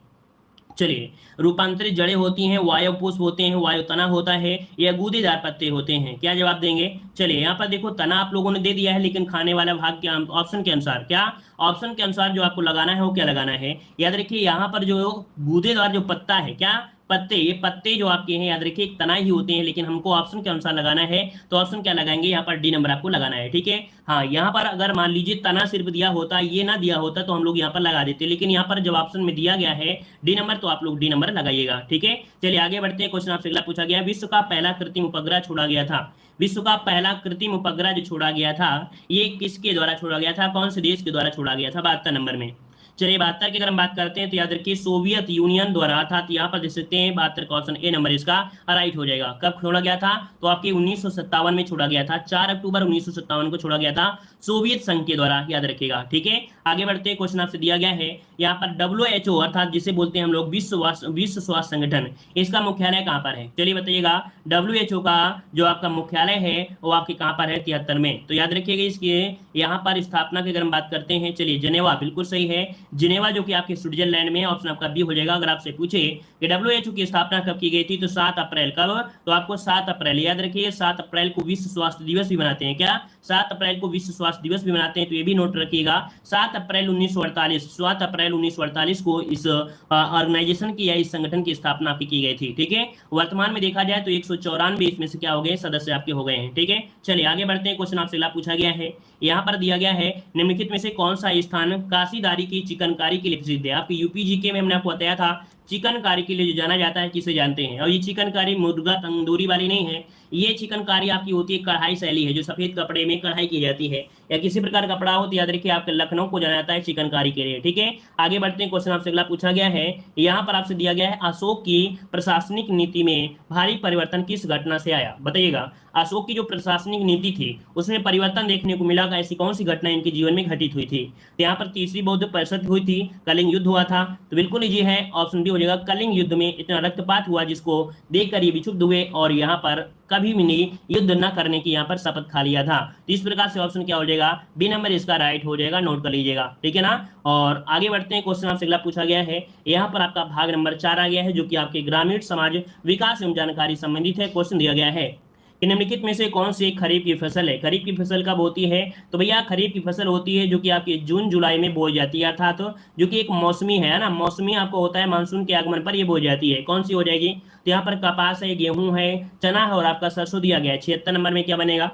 Speaker 1: चलिए, रूपांतरित जड़ें होती हैं, वायु पुष्प होते हैं, वायु तना होता है, या गूदेदार पत्ते होते हैं? क्या जवाब देंगे? चलिए यहाँ पर देखो, तना आप लोगों ने दे दिया है, लेकिन खाने वाला भाग क्या ऑप्शन के अनुसार? क्या ऑप्शन के अनुसार जो आपको लगाना है वो क्या लगाना है? याद रखिए यहाँ पर जो गूदेदार जो पत्ता है, क्या पत्ते, ये पत्ते जो आपके हैं याद रखिए एक तना ही होते हैं, लेकिन हमको ऑप्शन के अनुसार लगाना है। तो ऑप्शन क्या लगाएंगे? यहाँ पर डी नंबर आपको लगाना है। ठीक है, हाँ, यहाँ पर अगर मान लीजिए तना सिर्फ दिया होता, ये ना दिया होता, तो हम लोग यहाँ पर लगा देते, लेकिन यहाँ पर जब ऑप्शन में दिया गया है डी नंबर, तो आप लोग डी नंबर लगाइएगा। ठीक है, चलिए आगे बढ़ते हैं। क्वेश्चन आपसे अगला पूछा गया, विश्व का पहला कृत्रिम उपग्रह छोड़ा गया था। विश्व का पहला कृत्रिम उपग्रह जो छोड़ा गया था, ये किसके द्वारा छोड़ा गया था? कौन से देश के द्वारा छोड़ा गया था? 72 नंबर में। चलिए 72 की अगर हम बात करते हैं तो याद रखिए सोवियत यूनियन द्वारा, अर्थात यहाँ पर देख सकते हैं 72 का ऑप्शन ए नंबर इसका राइट हो जाएगा। कब छोड़ा गया था? तो आपके 1957 में छोड़ा गया था, 4 अक्टूबर 1957 को छोड़ा गया था सोवियत संघ के द्वारा, याद रखिएगा। ठीक है, आगे बढ़ते हैं। क्वेश्चन आपसे दिया गया है यहाँ पर WHO अर्थात जिसे बोलते हैं हम लोग विश्व स्वास्थ्य संगठन, इसका मुख्यालय कहाँ पर है? चलिए बताइएगा, WHO का जो आपका मुख्यालय है वो आपके कहाँ पर है? 73 में। तो याद रखिएगा इसके यहाँ पर स्थापना की अगर हम बात करते हैं, चलिए जिनेवा, बिल्कुल सही है, जिनेवा जो कि आपके स्विट्जरलैंड में, ऑप्शन आपका बी हो जाएगा। अगर आपसे पूछे कि WHO की स्थापना कब की गई थी, तो 7 अप्रैल। कब? तो आपको 7 अप्रैल, याद रखिए 7 अप्रैल को विश्व स्वास्थ्य दिवस भी मनाते हैं। क्या 7 अप्रैल को विश्व स्वास्थ्य दिवस भी मनाते हैं? तो ये भी नोट रखिएगा, 7 अप्रैल 1948 को इस ऑर्गेनाइजेशन की या इस संगठन की स्थापना आपकी की गई थी। ठीक है, वर्तमान में देखा जाए तो 194 इसमें से क्या हो गए? सदस्य आपके हो गए हैं। ठीक है, चलिए आगे बढ़ते हैं। क्वेश्चन आपसे पूछा गया है, यहाँ पर दिया गया है निम्नलिखित में से कौन सा स्थान काशीदारी की चिकनकारी के लिए प्रसिद्ध है? आपकी यूपी जीके में हमने आपको बताया था चिकनकारी के लिए जो जाना जाता है, किसे जानते हैं? और ये चिकनकारी मुर्गा तंदूरी वाली नहीं है, ये चिकनकारी आपकी होती है कढ़ाई शैली है, जो सफेद कपड़े में कढ़ाई की जाती है, या किसी प्रकार का कपड़ा हो तो याद रखिए आपके लखनऊ को जाना जाता है चिकनकारी के लिए। ठीक है, आगे बढ़ते हैं। क्वेश्चन आपसे अगला पूछा गया है, यहाँ पर आपसे दिया गया है अशोक की प्रशासनिक नीति में भारी परिवर्तन किस घटना से आया? बताइएगा, अशोक की जो प्रशासनिक नीति थी उसमें परिवर्तन देखने को मिला, ऐसी कौन सी घटना इनके जीवन में घटित हुई थी? तो यहाँ पर तीसरी बौद्ध परिषद हुई थी, कलिंग युद्ध हुआ था, तो बिल्कुल ये है, ऑप्शन डी हो जाएगा। कलिंग युद्ध में इतना रक्तपात हुआ जिसको देखकर ये विक्षुब्ध हुए और यहाँ पर कभी भी नहीं युद्ध न करने की यहाँ पर शपथ खा लिया था। तो इस प्रकार से ऑप्शन क्या हो जाएगा? बी नंबर इसका राइट हो जाएगा, नोट कर लीजिएगा। ठीक है ना, और आगे बढ़ते हैं। क्वेश्चन आपसे अगला पूछा गया है, यहाँ पर आपका भाग नंबर 4 आ गया है, जो कि आपके ग्रामीण समाज विकास एवं जानकारी संबंधित है। क्वेश्चन दिया गया है कि निम्नलिखित में से कौन सी खरीफ की फसल है? खरीफ की फसल कब होती है? तो भैया खरीफ की फसल होती है जो कि आपकी जून जुलाई में बोई जाती है, अर्थात तो जो कि एक मौसमी है ना, मौसमी आपको होता है मानसून के आगमन पर ये बोई जाती है। कौन सी हो जाएगी? तो यहाँ पर कपास है, गेहूं है, चना है और आपका सरसों दिया गया है। 76 नंबर में क्या बनेगा?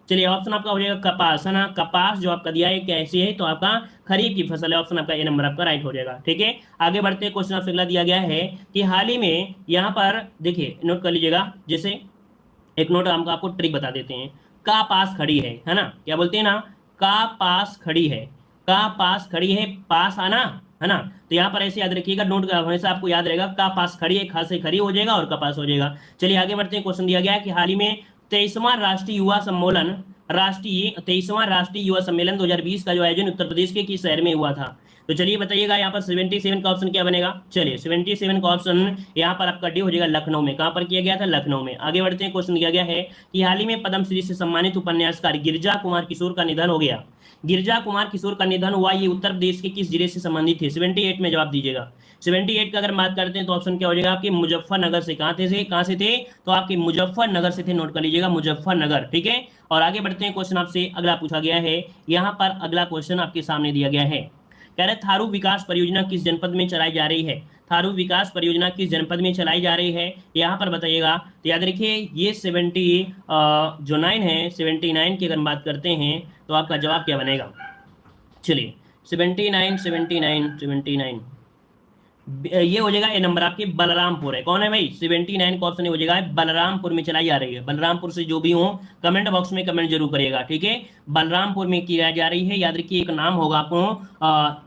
Speaker 1: चलिए ऑप्शन आपका हो जाएगा कपास, है ना, कपास जो आपका दिया है कैसी है? तो आपका खरीफ की फसल है, ऑप्शन आपका ए नंबर आपका राइट हो जाएगा। ठीक है, आगे बढ़ते हैं। क्वेश्चन आपसे अगला दिया गया है कि हाल ही में यहाँ पर देखिए नोट कर लीजिएगा, जैसे एक नोट हम आपको ट्रिक बता देते हैं, का पास खड़ी है ना, क्या बोलते हैं ना, का पास खड़ी है, का पास खड़ी है, पास आना है ना। तो यहाँ पर ऐसे याद रखिएगा, नोट हमेशा आपको याद रहेगा, का पास खड़ी है, खा से खड़ी हो जाएगा और कपास हो जाएगा। चलिए आगे बढ़ते हैं। क्वेश्चन दिया गया है कि हाल ही में 23वां राष्ट्रीय युवा सम्मेलन 2020 का जो आयोजन उत्तर प्रदेश के किस शहर में हुआ था? तो चलिए बताइएगा, यहाँ पर 77 का ऑप्शन क्या बनेगा? चलिए 77 का ऑप्शन यहाँ पर आपका डी हो जाएगा, लखनऊ में। कहाँ पर किया गया था? लखनऊ में। आगे बढ़ते हैं। क्वेश्चन दिया गया है कि हाल ही में पद्मश्री से सम्मानित उपन्यासकार गिरिजा कुमार किशोर का निधन हो गया। गिरिजा कुमार किशोर का निधन हुआ, ये उत्तर प्रदेश के किस जिले से संबंधित थे? 78 में जवाब दीजिएगा। 78 का अगर बात करते हैं तो ऑप्शन क्या हो जाएगा आपके? मुजफ्फरनगर से। कहाँ से थे? तो आपके मुजफ्फरनगर से थे, नोट कर लीजिएगा, मुजफ्फरनगर। ठीक है, और आगे बढ़ते हैं। क्वेश्चन आपसे अगला पूछा गया है, यहाँ पर अगला क्वेश्चन आपके सामने दिया गया है, कह रहे थारू विकास परियोजना किस जनपद में चलाई जा रही है? थारू विकास परियोजना किस जनपद में चलाई जा रही है, यहाँ पर बताइएगा। तो याद रखिए ये 79 है, 79 की अगर बात करते हैं तो आपका जवाब क्या बनेगा? चलिए 79 79 79 ये हो जाएगा ए नंबर आपके बलरामपुर है। कौन है भाई? 79 का ऑप्शन हो जाएगा बलरामपुर में चलाई जा रही है। बलरामपुर से जो भी हो कमेंट बॉक्स में कमेंट जरूर करिएगा, ठीक है। बलरामपुर में की जा रही है, याद रखिए। एक नाम होगा आपको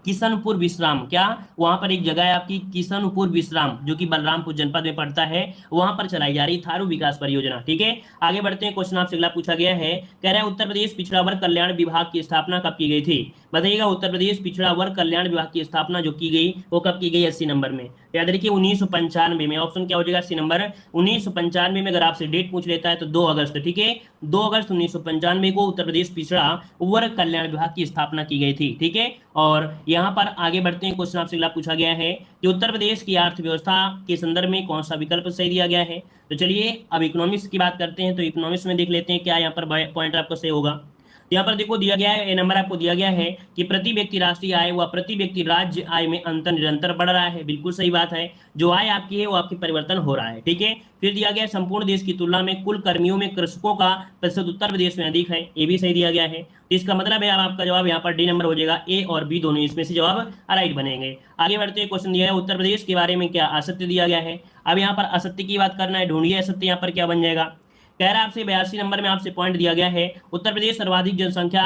Speaker 1: किशनपुर विश्राम। क्या? वहां पर एक जगह है आपकी किशनपुर विश्राम, जो कि बलरामपुर जनपद में पड़ता है, वहां पर चलाई जा रही थारू विकास परियोजना, ठीक है। आगे बढ़ते हैं, क्वेश्चन आपसे अगला पूछा गया है, कह रहा है उत्तर प्रदेश पिछड़ा वर्ग कल्याण विभाग की स्थापना कब की गई थी? बताइएगा। उत्तर प्रदेश पिछड़ा वर्ग कल्याण विभाग की स्थापना जो की गई वो कब की गई? 80 नंबर में। याद रखिए 1995 में। ऑप्शन क्या हो जाएगा? सी नंबर 1995 में। अगर आपसे डेट पूछ लेता है तो 2 अगस्त, ठीक है। 2 अगस्त 1995 को उत्तर प्रदेश पिछड़ा वर्ग कल्याण विभाग की स्थापना की गई थी, ठीक है। और यहां पर आगे बढ़ते हैं, क्वेश्चन आपसे अगला पूछा गया है कि उत्तर प्रदेश की अर्थव्यवस्था के संदर्भ में कौन सा विकल्प सही दिया गया है? तो चलिए अब इकोनॉमिक्स की बात करते हैं। तो इकोनॉमिक्स में देख लेते हैं क्या यहाँ पर पॉइंट आपको सही होगा। यहाँ पर देखो दिया गया है, ए नंबर आपको दिया गया है कि प्रति व्यक्ति राष्ट्रीय आय व प्रति व्यक्ति राज्य आय में अंतर निरंतर बढ़ रहा है। बिल्कुल सही बात है। जो आय आपकी है वो आपकी परिवर्तन हो रहा है, ठीक है। फिर दिया गया संपूर्ण देश की तुलना में कुल कर्मियों में कृषकों का प्रतिशत उत्तर प्रदेश में अधिक है। ये भी सही दिया गया है। तो इसका मतलब है अब आपका जवाब यहाँ पर डी नंबर हो जाएगा। ए और बी दोनों इसमें से जवाब राइट बनेंगे। आगे बढ़ते हैं, क्वेश्चन दिया है उत्तर प्रदेश के बारे में क्या असत्य दिया गया है। अब यहाँ पर असत्य की बात करना है, ढूंढिए असत्य यहाँ पर क्या बन जाएगा। कह रहा है आपसे 82 नंबर में आपसे पॉइंट दिया गया है, उत्तर प्रदेश सर्वाधिक जनसंख्या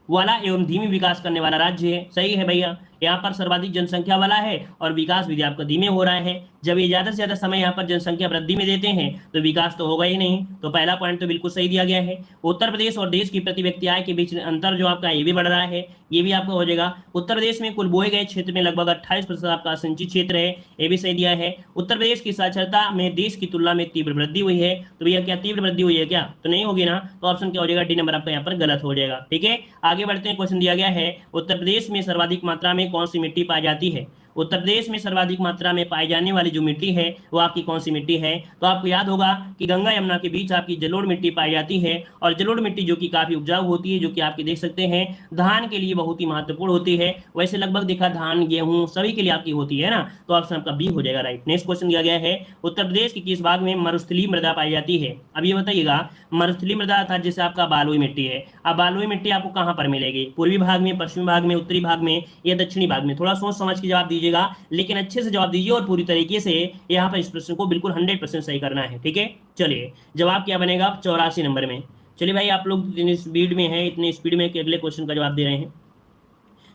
Speaker 1: वाला एवं धीमी विकास करने वाला राज्य है। सही है भैया। यहाँ पर सर्वाधिक जनसंख्या वाला है और विकास भी आपका धीमे हो रहा है। जब ये ज्यादा से ज्यादा समय यहाँ पर जनसंख्या वृद्धि में देते हैं तो विकास तो होगा ही नहीं। तो पहला पॉइंट तो बिल्कुल सही दिया गया है। उत्तर प्रदेश और देश की प्रति व्यक्ति आय के बीच अंतर जो आपका ये भी बढ़ रहा है, ये भी आपका हो जाएगा। उत्तर प्रदेश में कुल बोए गए क्षेत्र में लगभग 28% आपका सिंचित क्षेत्र है, ये भी सही दिया है। उत्तर प्रदेश की साक्षरता में देश की तुलना में तीव्र वृद्धि हुई है। तो भैया क्या तीव्र वृद्धि हुई है क्या? तो नहीं होगी ना। तो ऑप्शन क्या हो जाएगा? डी नंबर आपका यहाँ पर गलत हो जाएगा, ठीक है। आगे बढ़ते हैं, क्वेश्चन दिया गया है उत्तर प्रदेश में सर्वाधिक मात्रा में कौन सी मिट्टी पाई जाती है? उत्तर प्रदेश में सर्वाधिक मात्रा में पाई जाने वाली जो मिट्टी है वो आपकी कौन सी मिट्टी है? तो आपको याद होगा कि गंगा यमुना के बीच आपकी जलोढ़ मिट्टी पाई जाती है और जलोढ़ मिट्टी जो कि काफी उपजाऊ होती है, जो कि आपके देख सकते हैं धान के लिए बहुत ही महत्वपूर्ण होती है। वैसे लगभग देखा धान गेहूं सभी के लिए आपकी होती है ना। तो ऑप्शन आपका बी हो जाएगा राइट। नेक्स्ट क्वेश्चन दिया गया है उत्तर प्रदेश के किस भाग में मरुस्थलीय मृदा पाई जाती है? अब ये बताइएगा, मरुस्थलीय मृदा अर्थात जैसे आपका बालुई मिट्टी है, अब बालुई मिट्टी आपको कहां पर मिलेगी? पूर्वी भाग में, पश्चिमी भाग में, उत्तरी भाग में या दक्षिणी भाग में? थोड़ा सोच समझ के जवाब दीजिएगा, लेकिन अच्छे से जवाब दीजिए और पूरी तरीके से यहाँ पर इस प्रश्न को बिल्कुल 100% सही करना है, ठीक है। चलिए जवाब क्या बनेगा 84 नंबर में। चलिए भाई आप लोग इतनी स्पीड में है, इतनी स्पीड में कि अगले क्वेश्चन का जवाब दे रहे हैं।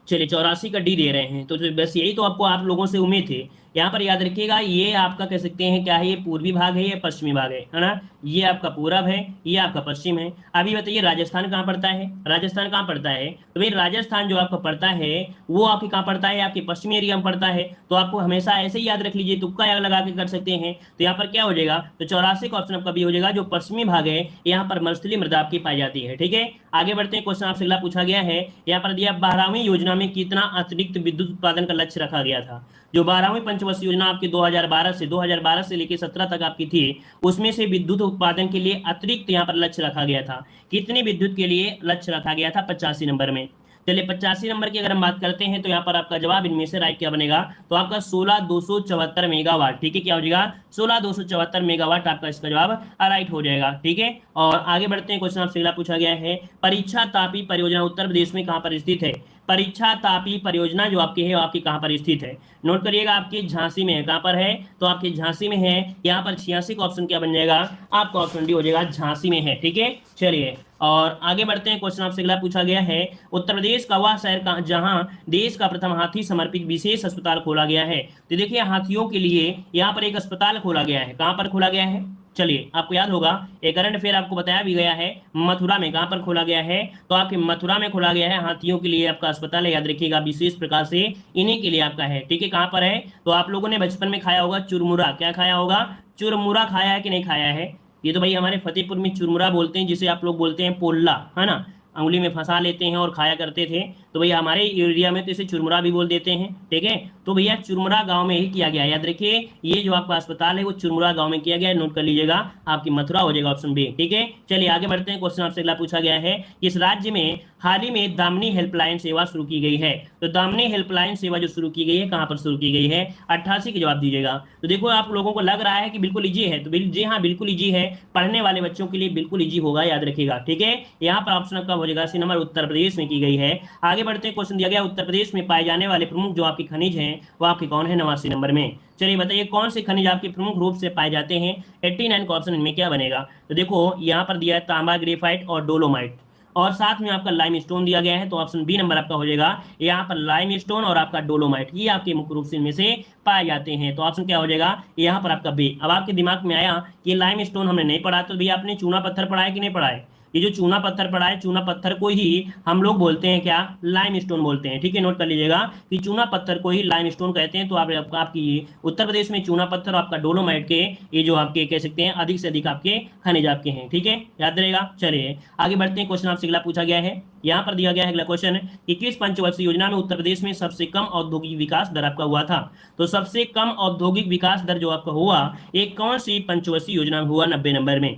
Speaker 1: चलिए 84 का डी दे रहे हैं। तो बस यही तो आपको आप लोगों से उम्मीद थी। यहाँ पर याद रखिएगा ये आपका कह सकते हैं क्या है, ये पूर्वी भाग है, ये पश्चिमी भाग है ना। ये आपका पूरब है, ये आपका पश्चिम है। अभी बताइए राजस्थान कहाँ पड़ता है? राजस्थान कहाँ पड़ता है? तो भाई राजस्थान जो आपका पड़ता है वो आपके कहाँ पड़ता है? आपके पश्चिमी एरिया में पड़ता है। तो आपको हमेशा ऐसे ही याद रख लीजिए, तुक्का लगा के कर सकते हैं। तो यहाँ पर क्या हो जाएगा? तो 84 का ऑप्शन आपका भी हो जाएगा। जो पश्चिमी भाग है यहाँ पर मरुस्थलीय मृदा आपकी पाई जाती है, ठीक है। आगे बढ़ते हैं, क्वेश्चन आपसे अगला पूछा गया है, यहाँ पर दिया 12वीं योजना में कितना अतिरिक्त विद्युत उत्पादन का लक्ष्य रखा गया था? जो 12वीं पंचवर्षीय योजना आपकी 2012 से लेकर 17 तक आपकी थी, उसमें से विद्युत उत्पादन के लिए अतिरिक्त यहाँ पर लक्ष्य रखा गया था। कितने विद्युत के लिए लक्ष्य रखा गया था? 85 नंबर में। चलिए 85 नंबर की अगर हम बात करते हैं तो यहाँ पर आपका जवाब इनमें से राइट क्या बनेगा? तो आपका 16274 मेगावाट, ठीक है। क्या हो जाएगा? 16274 मेगावाट आपका इसका जवाब राइट हो जाएगा, ठीक है। और आगे बढ़ते हैं, क्वेश्चन आपसे अगला पूछा गया है, परीक्षा तापी परियोजना उत्तर प्रदेश में कहाँ पर स्थित है? परीक्षा तापी परियोजना जो आपकी है आपकी कहाँ पर स्थित है? नोट करिएगा, आपके झांसी में है। कहाँ पर है? तो आपके झांसी में है। यहाँ पर 86 का ऑप्शन क्या बन जाएगा? आपका ऑप्शन डी हो जाएगा, झांसी में है, ठीक है। चलिए और आगे बढ़ते हैं, क्वेश्चन आपसे अगला पूछा गया है, उत्तर प्रदेश का वह शहर जहां देश का प्रथम हाथी समर्पित विशेष अस्पताल खोला गया है? तो देखिए हाथियों के लिए यहाँ पर एक अस्पताल खोला गया है। कहाँ पर खोला गया है? चलिए आपको याद होगा, एक करंट अफेयर आपको बताया भी गया है, मथुरा में। कहाँ पर खोला गया है? तो आपके मथुरा में खोला गया है। हाथियों के लिए आपका अस्पताल है, याद रखिएगा, विशेष प्रकार से इन्हीं के लिए आपका है, ठीक है। कहाँ पर है? तो आप लोगों ने बचपन में खाया होगा चुरमुरा। क्या खाया होगा? चुरमुरा खाया है कि नहीं खाया है? ये तो भाई हमारे फतेहपुर में चुरमुरा बोलते हैं, जिसे आप लोग बोलते हैं पोल्ला, है ना। उंगली में फंसा लेते हैं और खाया करते थे। तो भैया हमारे एरिया में तो इसे चुरमुरा भी बोल देते हैं, ठीक है। तो भैया चुरमुरा गांव में ही किया गया है। याद रखिए ये जो आपका अस्पताल है वो चुरमुरा गांव में किया गया है। नोट कर लीजिएगा, आपकी मथुरा हो जाएगा ऑप्शन बी, ठीक है। चलिए आगे बढ़ते हैं, क्वेश्चन आपसे अगला पूछा गया है, इस राज्य में हाल ही में दामिनी हेल्पलाइन सेवा शुरू की गई है। तो दामिनी हेल्पलाइन सेवा जो शुरू की गई है कहाँ पर शुरू की गई है, 88 के जवाब दीजिएगा। तो देखो आप लोगों को लग रहा है कि बिल्कुल इजी है, तो जी हाँ बिल्कुल इजी है, पढ़ने वाले बच्चों के लिए बिल्कुल इजी होगा, याद रखिएगा। ठीक है, यहाँ पर ऑप्शन आपका हो जाएगा सी नंबर, उत्तर प्रदेश में की गई है। आगे बढ़ते हैं, क्वेश्चन दिया गया उत्तर प्रदेश में पाए जाने वाले प्रमुख जो आपके खनिज हैं वो आपके कौन है, 89 नंबर में। चलिए बताइए कौन से खनिज आपके प्रमुख रूप से पाए जाते हैं, 89 का ऑप्शन इनमें क्या बनेगा। तो देखो यहाँ पर दिया है तांबा, ग्रेफाइट और डोलोमाइट, और साथ में आपका लाइम स्टोन दिया गया है। तो ऑप्शन बी नंबर आपका हो जाएगा, यहाँ पर लाइम स्टोन और आपका डोलोमाइट, ये आपके मुख्य रूप से इनमें से पाए जाते हैं। तो ऑप्शन क्या हो जाएगा, यहाँ पर आपका बी। अब आपके दिमाग में आया कि लाइम स्टोन हमने नहीं पढ़ा, तो भैया आपने चूना पत्थर पढ़ा है कि नहीं पढ़ा है। ये जो चूना पत्थर पड़ा है, चूना पत्थर को ही हम लोग बोलते हैं क्या, लाइम स्टोन बोलते हैं। ठीक है, नोट कर लीजिएगा कि चूना पत्थर को ही लाइम स्टोन कहते हैं। तो आपकी उत्तर प्रदेश में चूना पत्थर, आपका डोलोमाइट के ये जो आपके कह सकते हैं अधिक से अधिक आपके खनिज आपके हैं। ठीक है, याद रहेगा। चलिए आगे बढ़ते हैं, क्वेश्चन आपसे अगला पूछा गया है, यहाँ पर दिया गया है अगला क्वेश्चन कि किस पंचवर्षीय योजना में उत्तर प्रदेश में सबसे कम औद्योगिक विकास दर आपका हुआ था। तो सबसे कम औद्योगिक विकास दर जो आपका हुआ, एक कौन सी पंचवर्षीय योजना में हुआ, 90 नंबर में।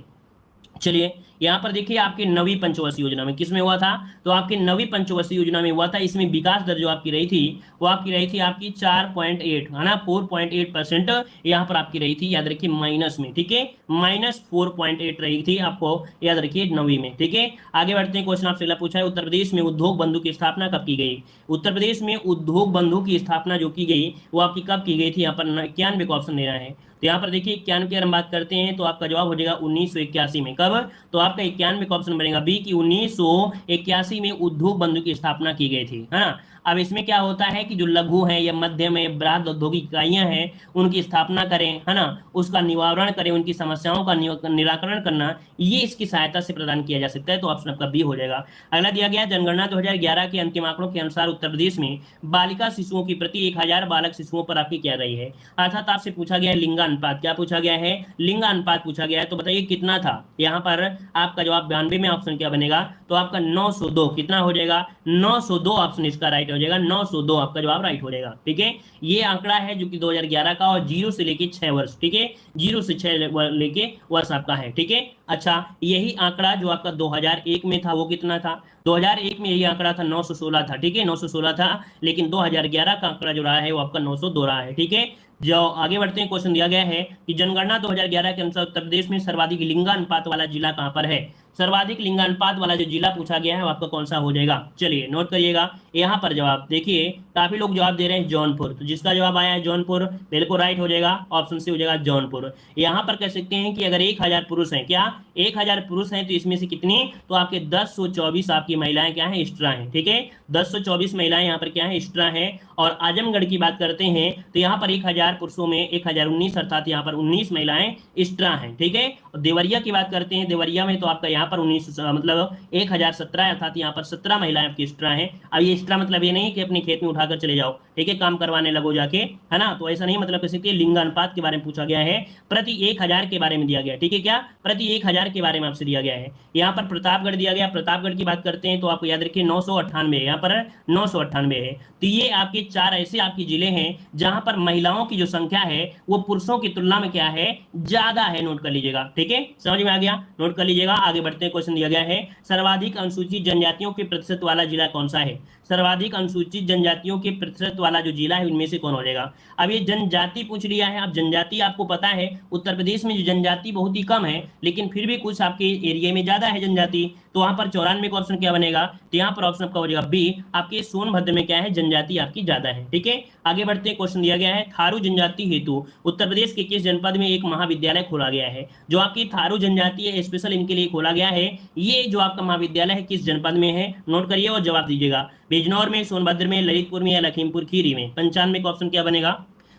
Speaker 1: चलिए यहाँ पर देखिए आपकी नवी पंचवर्षीय योजना में किसमें हुआ था, तो आपकी नवी पंचवर्षीय योजना में हुआ था। इसमें विकास दर जो आपकी रही थी वो आपकी रही थी आपकी 4.8 है ना, 4.8% यहाँ पर आपकी रही थी, याद रखिए माइनस में। ठीक है, -4.8 रही थी, आपको याद रखिए नवी में। ठीक है, आगे बढ़ते हैं, क्वेश्चन आपसे अगला पूछा है उत्तर प्रदेश में उद्योग बंधु की स्थापना कब की गई। उत्तर प्रदेश में उद्योग बंधु की स्थापना जो की गई वो आपकी कब की गई थी, यहाँ पर 91 का ऑप्शन देना है। तो यहाँ पर देखिए 91 की हम बात करते हैं तो आपका जवाब हो जाएगा 1981 में। कब, तो आपका 91 का ऑप्शन बनेगा बी की 1981 में उद्योग बंधु की स्थापना की गई थी, है ना। अब इसमें क्या होता है कि जो लघु है या मध्यम है बृहद औद्योगिक इकाइयां हैं उनकी स्थापना करें, है ना, उसका निवारण करें, उनकी समस्याओं का निराकरण करना, ये इसकी सहायता से प्रदान किया जा सकता है। तो ऑप्शन आपका बी हो जाएगा। अगला दिया गया जनगणना 2011 के अंतिम आंकड़ों के अनुसार उत्तर प्रदेश में बालिका शिशुओं की प्रति 1000 बालक शिशुओं पर आपकी क्या रही है। अर्थात आपसे पूछा गया है लिंगानुपात, क्या पूछा गया है, लिंगानुपात पूछा गया है। तो बताइए कितना था, यहाँ पर आपका जवाब 92 में ऑप्शन क्या बनेगा, तो आपका 902 कितना हो जाएगा, 902 ऑप्शन इसका राइट हो जाएगा, 902 आपका जवाब राइट हो जाएगा। ठीक है, ये आंकड़ा है जो कि 2011 का और 0 से लेके 6 वर्ष, ठीक है, 0 से 6 लेके वर्ष आपका है। ठीक है, अच्छा यही आंकड़ा जो आपका 2001 में था वो कितना था, 2001 में यही आंकड़ा था 916 था। ठीक है, 916 था, लेकिन 2011 का आंकड़ा जो रहा है वो आपका 902 रहा है। ठीक है, जो आगे बढ़ते हैं, क्वेश्चन दिया गया है कि जनगणना 2011 के अनुसार उत्तर प्रदेश में सर्वाधिक लिंगानुपात वाला जिला कहां पर है। सर्वाधिक लिंगानुपात वाला जो जिला पूछा गया है वो आपका कौन सा हो जाएगा, चलिए नोट करिएगा। यहाँ पर जवाब देखिए काफी लोग जवाब दे रहे हैं जौनपुर, तो जिसका जवाब आया है जौनपुर बिल्कुल राइट हो जाएगा, ऑप्शन सी हो जाएगा जौनपुर। यहाँ पर कह सकते हैं कि अगर 1000 पुरुष हैं, क्या 1000 पुरुष हैं, तो इसमें से कितनी, तो आपके 1024 आपकी महिलाएं क्या है, एक्स्ट्रा हैं। ठीक है, 1024 महिलाएं यहाँ पर क्या है, एक्स्ट्रा हैं। और आजमगढ़ की बात करते हैं तो यहाँ पर 1000 पुरुषों में 1019 अर्थात यहाँ पर 19 महिलाएं एक्स्ट्रा हैं। ठीक है, और देवरिया की बात करते हैं, देवरिया में तो आपका यहाँ पर 19 मतलब 1017 अर्थात यहाँ पर 17 महिलाएं आपकी एक्स्ट्रा हैं। अब ये एक्स्ट्रा मतलब ये नहीं कि अपने खेत में उठाकर चले जाओ, ठीक है, काम करवाने लगो जाके, है ना, तो ऐसा नहीं, मतलब कह सकते हैं लिंगानुपात के बारे में पूछा गया है, प्रति 1000 के बारे में दिया गया। ठीक है, क्या प्रति 1000 के बारे में आपसे दिया गया है। यहाँ पर प्रतापगढ़ दिया गया, प्रतापगढ़ की बात करते हैं तो आपको याद रखिए 998 है, यहाँ पर 998 है। तो ये आपके 4 ऐसे आपके जिले हैं जहां पर महिलाओं की जो संख्या है वो पुरुषों की तुलना में क्या है, ज्यादा है, नोट कर लीजिएगा। ठीक है, समझ में आ गया, नोट कर लीजिएगा। आगे बढ़ते हैं, क्वेश्चन दिया गया है सर्वाधिक अनुसूचित जनजातियों के प्रतिशत वाला जिला कौन सा है। सर्वाधिक अनुसूचित जनजातियों के प्रतिशत वाला जो जिला है उनमें से कौन हो जाएगा। अब ये जनजाति पूछ लिया है, अब जनजाति आपको पता है उत्तर प्रदेश में जो जनजाति बहुत ही कम है, लेकिन फिर भी कुछ आपके एरिया में ज्यादा है जनजाति, तो वहां पर 94 का ऑप्शन क्या बनेगा, तो यहाँ पर ऑप्शन आपका हो जाएगा बी, आपके सोनभद्र में क्या है, जनजाति आपकी ज्यादा है। ठीक है, आगे बढ़ते हैं, क्वेश्चन दिया गया है थारू जनजाति हेतु उत्तर प्रदेश के किस जनपद में एक महाविद्यालय खोला गया है। जो आपकी थारू जनजाति है स्पेशल इनके लिए खोला गया है, ये जो आपका महाविद्यालय है किस जनपद में है, नोट करिए और जवाब दीजिएगा। बिजनौर में, सोनभद्र में, ललितपुर में या लखीमपुर खीरी में। 95 का ऑप्शन क्या बनेगा,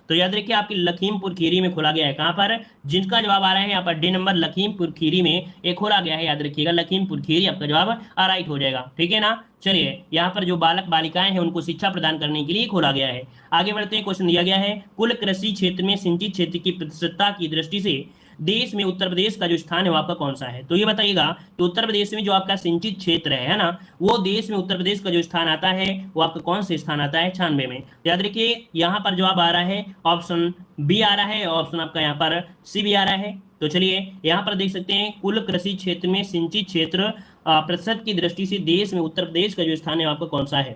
Speaker 1: तो याद रखिए आपकी लखीमपुर खीरी में खोला गया है। कहां पर, जिनका जवाब आ रहा है यहाँ पर डी नंबर, लखीमपुर खीरी में एक खोला गया है, याद रखिएगा लखीमपुर खीरी आपका जवाब राइट हो जाएगा। ठीक है ना, चलिए यहाँ पर जो बालक बालिकाएं हैं उनको शिक्षा प्रदान करने के लिए खोला गया है। आगे बढ़ते हैं, क्वेश्चन दिया गया है कुल कृषि क्षेत्र में सिंचित क्षेत्र की प्रतिशतता की दृष्टि से देश में उत्तर प्रदेश का जो स्थान है वो आपका कौन सा है। तो ये बताइएगा कि उत्तर प्रदेश में जो आपका सिंचित क्षेत्र है ना, वो देश में उत्तर प्रदेश का जो स्थान आता है वो आपका कौन से स्थान आता है, 96 में। याद रखिए यहाँ पर जवाब आ रहा है ऑप्शन बी आ रहा है, ऑप्शन आपका यहाँ पर सी भी आ रहा है। तो चलिए यहाँ पर देख सकते हैं कुल कृषि क्षेत्र में सिंचित क्षेत्र प्रतिशत की दृष्टि से देश में उत्तर प्रदेश का जो स्थान है आपका कौन सा है।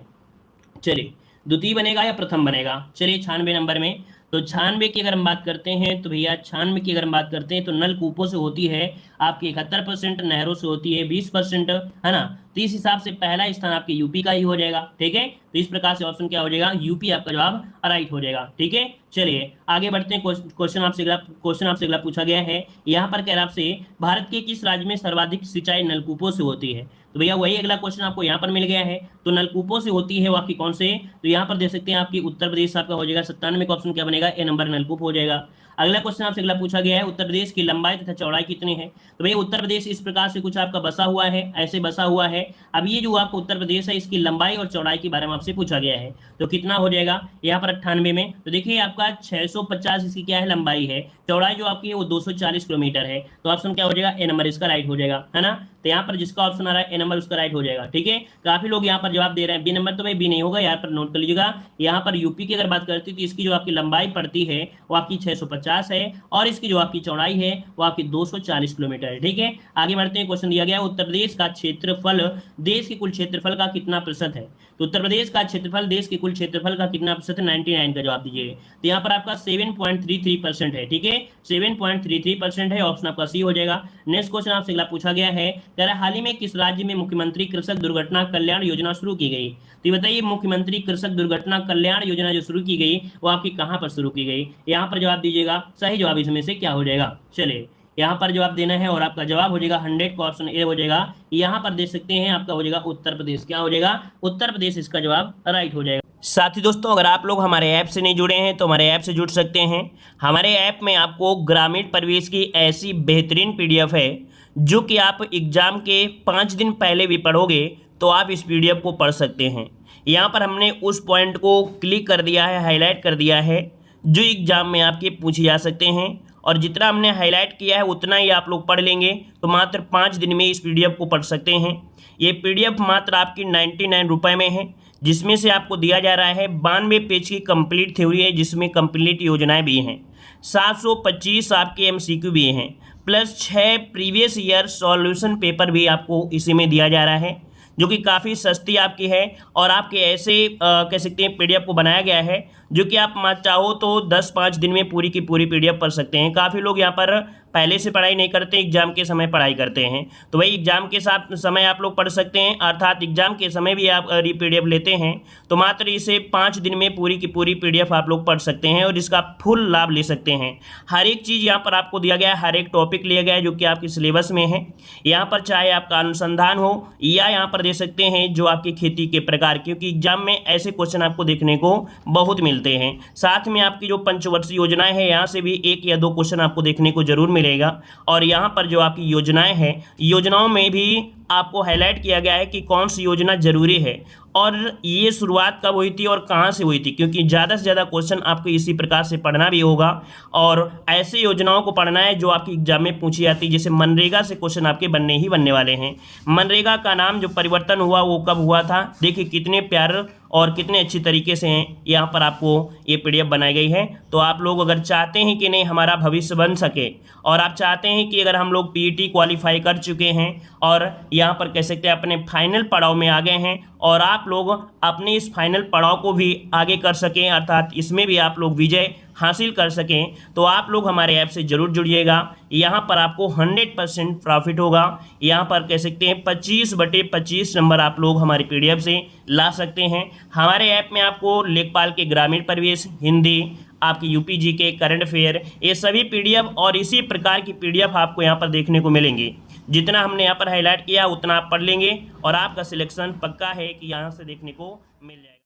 Speaker 1: चलिए, द्वितीय बनेगा या प्रथम बनेगा। चलिए 96 नंबर में, तो 96 की अगर हम बात करते हैं तो भैया 96 की अगर हम बात करते हैं तो नलकूपों से होती है आपकी 71%, नहरों से होती है 20%, है ना। तो इस हिसाब से पहला स्थान आपके यूपी का ही हो जाएगा। ठीक है, तो इस प्रकार से ऑप्शन क्या हो जाएगा, यूपी आपका जवाब राइट हो जाएगा। ठीक है, चलिए आगे बढ़ते हैं। क्वेश्चन आपसे अगला पूछा गया है, यहाँ पर कह रहा आपसे भारत के किस राज्य में सर्वाधिक सिंचाई नलकूपों से होती है। तो भैया वही अगला क्वेश्चन आपको यहाँ पर मिल गया है। तो नलकूपों से होती है वो आपकी कौन से, तो यहाँ पर देख सकते हैं आपकी उत्तर प्रदेश आपका हो जाएगा। 97 का ऑप्शन क्या बनेगा, ए नंबर नलकूप हो जाएगा। अगला क्वेश्चन आपसे अगला पूछा गया है, उत्तर प्रदेश की लंबाई तथा चौड़ाई कितनी है। तो भैया उत्तर प्रदेश इस प्रकार से कुछ आपका बसा हुआ है, ऐसे बसा हुआ है। अब ये जो आपका उत्तर प्रदेश है इसकी लंबाई और चौड़ाई के बारे में आपसे पूछा गया है, तो कितना हो जाएगा यहाँ पर 98 में। तो देखिए आपका 650 इसकी क्या है, लंबाई है। चौड़ाई जो आपकी है वो 240 किलोमीटर है। तो ऑप्शन क्या हो जाएगा, ए नंबर इसका राइट हो जाएगा, है ना। तो यहाँ पर जिसका ऑप्शन आ रहा है ए नंबर उसका राइट हो जाएगा। ठीक है, काफी लोग यहाँ पर जवाब दे रहे हैं बी नंबर, तो भाई बी नहीं होगा, यहाँ पर नोट कर लीजिएगा। यहाँ पर यूपी की अगर बात करती तो इसकी जो आपकी लंबाई पड़ती है वो आपकी 650 है और इसकी जो आपकी चौड़ाई है वो आपकी 240 किलोमीटर है। ठीक है, आगे बढ़ते हैं। क्वेश्चन दिया गया उत्तर प्रदेश का क्षेत्रफल देश के कुल क्षेत्रफल का कितना प्रतिशत है। तो उत्तर प्रदेश का क्षेत्रफल देश के कुल क्षेत्रफल का कितना प्रतिशत है, 99 का जवाब दीजिए। तो यहाँ पर आपका 7.33% है। ठीक है, 7.33% है, ऑप्शन आपका सी हो जाएगा। नेक्स्ट क्वेश्चन आपसे अगला पूछा गया है, कह रहा हाल ही में किस राज्य में मुख्यमंत्री कृषक दुर्घटना कल्याण योजना शुरू की गई। तो ये बताइए मुख्यमंत्री कृषक दुर्घटना कल्याण योजना जो शुरू की गई वो आपकी कहां पर शुरू की गई, यहाँ पर जवाब दीजिएगा। सही जवाब इसमें से क्या हो जाएगा, चलिए यहाँ पर जवाब देना है और आपका जवाब हो जाएगा 100 का ऑप्शन ए हो जाएगा। यहाँ पर देख सकते हैं आपका हो जाएगा उत्तर प्रदेश, क्या हो जाएगा, उत्तर प्रदेश इसका जवाब राइट हो जाएगा। साथी दोस्तों, अगर आप लोग हमारे ऐप से नहीं जुड़े हैं तो हमारे ऐप से जुड़ सकते हैं। हमारे ऐप में आपको ग्रामीण परिवेश की ऐसी बेहतरीन पीडीएफ है जो कि आप एग्जाम के 5 दिन पहले भी पढ़ोगे तो आप इस पीडीएफ को पढ़ सकते हैं। यहाँ पर हमने उस पॉइंट को क्लिक कर दिया है, हाईलाइट कर दिया है जो एग्जाम में आपके पूछे जा सकते हैं, और जितना हमने हाईलाइट किया है उतना ही आप लोग पढ़ लेंगे तो मात्र 5 दिन में इस पीडीएफ को पढ़ सकते हैं। ये पीडीएफ मात्र आपकी 99 रुपये में है, जिसमें से आपको दिया जा रहा है 92 पेज की कंप्लीट थ्योरी है, जिसमें कंप्लीट योजनाएं भी हैं, 725 आपके एमसीक्यू भी हैं, plus 6 previous year solution paper भी आपको इसी में दिया जा रहा है, जो कि काफ़ी सस्ती आपकी है। और आपके ऐसे कह सकते हैं पीडीएफ को बनाया गया है जो कि आप चाहो तो 10-5 दिन में पूरी की पूरी पीडीएफ पढ़ सकते हैं। काफ़ी लोग यहाँ पर पहले से पढ़ाई नहीं करते, एग्जाम के समय पढ़ाई करते हैं, तो वही एग्जाम के साथ समय आप लोग पढ़ सकते हैं, अर्थात एग्जाम के समय भी आप पीडीएफ लेते हैं तो मात्र इसे 5 दिन में पूरी की पूरी पीडीएफ आप लोग पढ़ सकते हैं और इसका फुल लाभ ले सकते हैं। हर एक चीज़ यहाँ पर आपको दिया गया है, हर एक टॉपिक लिया गया है जो कि आपके सिलेबस में है। यहाँ पर चाहे आपका अनुसंधान हो या यहाँ पर दे सकते हैं जो आपकी खेती के प्रकार, क्योंकि एग्जाम में ऐसे क्वेश्चन आपको देखने को बहुत मिलते हैं। साथ में आपकी जो पंचवर्षीय योजनाएं हैं यहाँ से भी 1 या 2 क्वेश्चन आपको देखने को जरूर मिलेगा। और यहाँ पर जो आपकी योजनाएं हैं, योजनाओं में भी आपको हाईलाइट किया गया है कि कौन सी योजना जरूरी है और ये शुरुआत कब हुई थी और कहाँ से हुई थी, क्योंकि ज़्यादा से ज़्यादा क्वेश्चन आपको इसी प्रकार से पढ़ना भी होगा और ऐसे योजनाओं को पढ़ना है जो आपकी एग्जाम में पूछी जाती है। जैसे मनरेगा से क्वेश्चन आपके बनने ही बनने वाले हैं। मनरेगा का नाम जो परिवर्तन हुआ वो कब हुआ था, देखिए कितने प्यार और कितने अच्छी तरीके से यहाँ पर आपको ये पीडीएफ बनाई गई है। तो आप लोग अगर चाहते हैं कि नहीं हमारा भविष्य बन सके और आप चाहते हैं कि अगर हम लोग पीईटी क्वालिफाई कर चुके हैं और यहाँ पर कह सकते हैं अपने फाइनल पड़ाव में आ गए हैं और आप लोग अपने इस फाइनल पड़ाव को भी आगे कर सकें, अर्थात इसमें भी आप लोग विजय हासिल कर सकें, तो आप लोग हमारे ऐप से ज़रूर जुड़िएगा। यहाँ पर आपको 100% प्रॉफिट होगा। यहाँ पर कह सकते हैं 25/25 नंबर आप लोग हमारे पीडीएफ से ला सकते हैं। हमारे ऐप में आपको लेखपाल के ग्रामीण परिवेश, हिंदी, आपकी यूपी जीके, करंट अफेयर, ये सभी पीडीएफ और इसी प्रकार की पीडीएफ आपको यहाँ पर देखने को मिलेंगी। जितना हमने यहाँ पर हाईलाइट किया उतना आप पढ़ लेंगे और आपका सिलेक्शन पक्का है कि यहाँ से देखने को मिल जाएगा।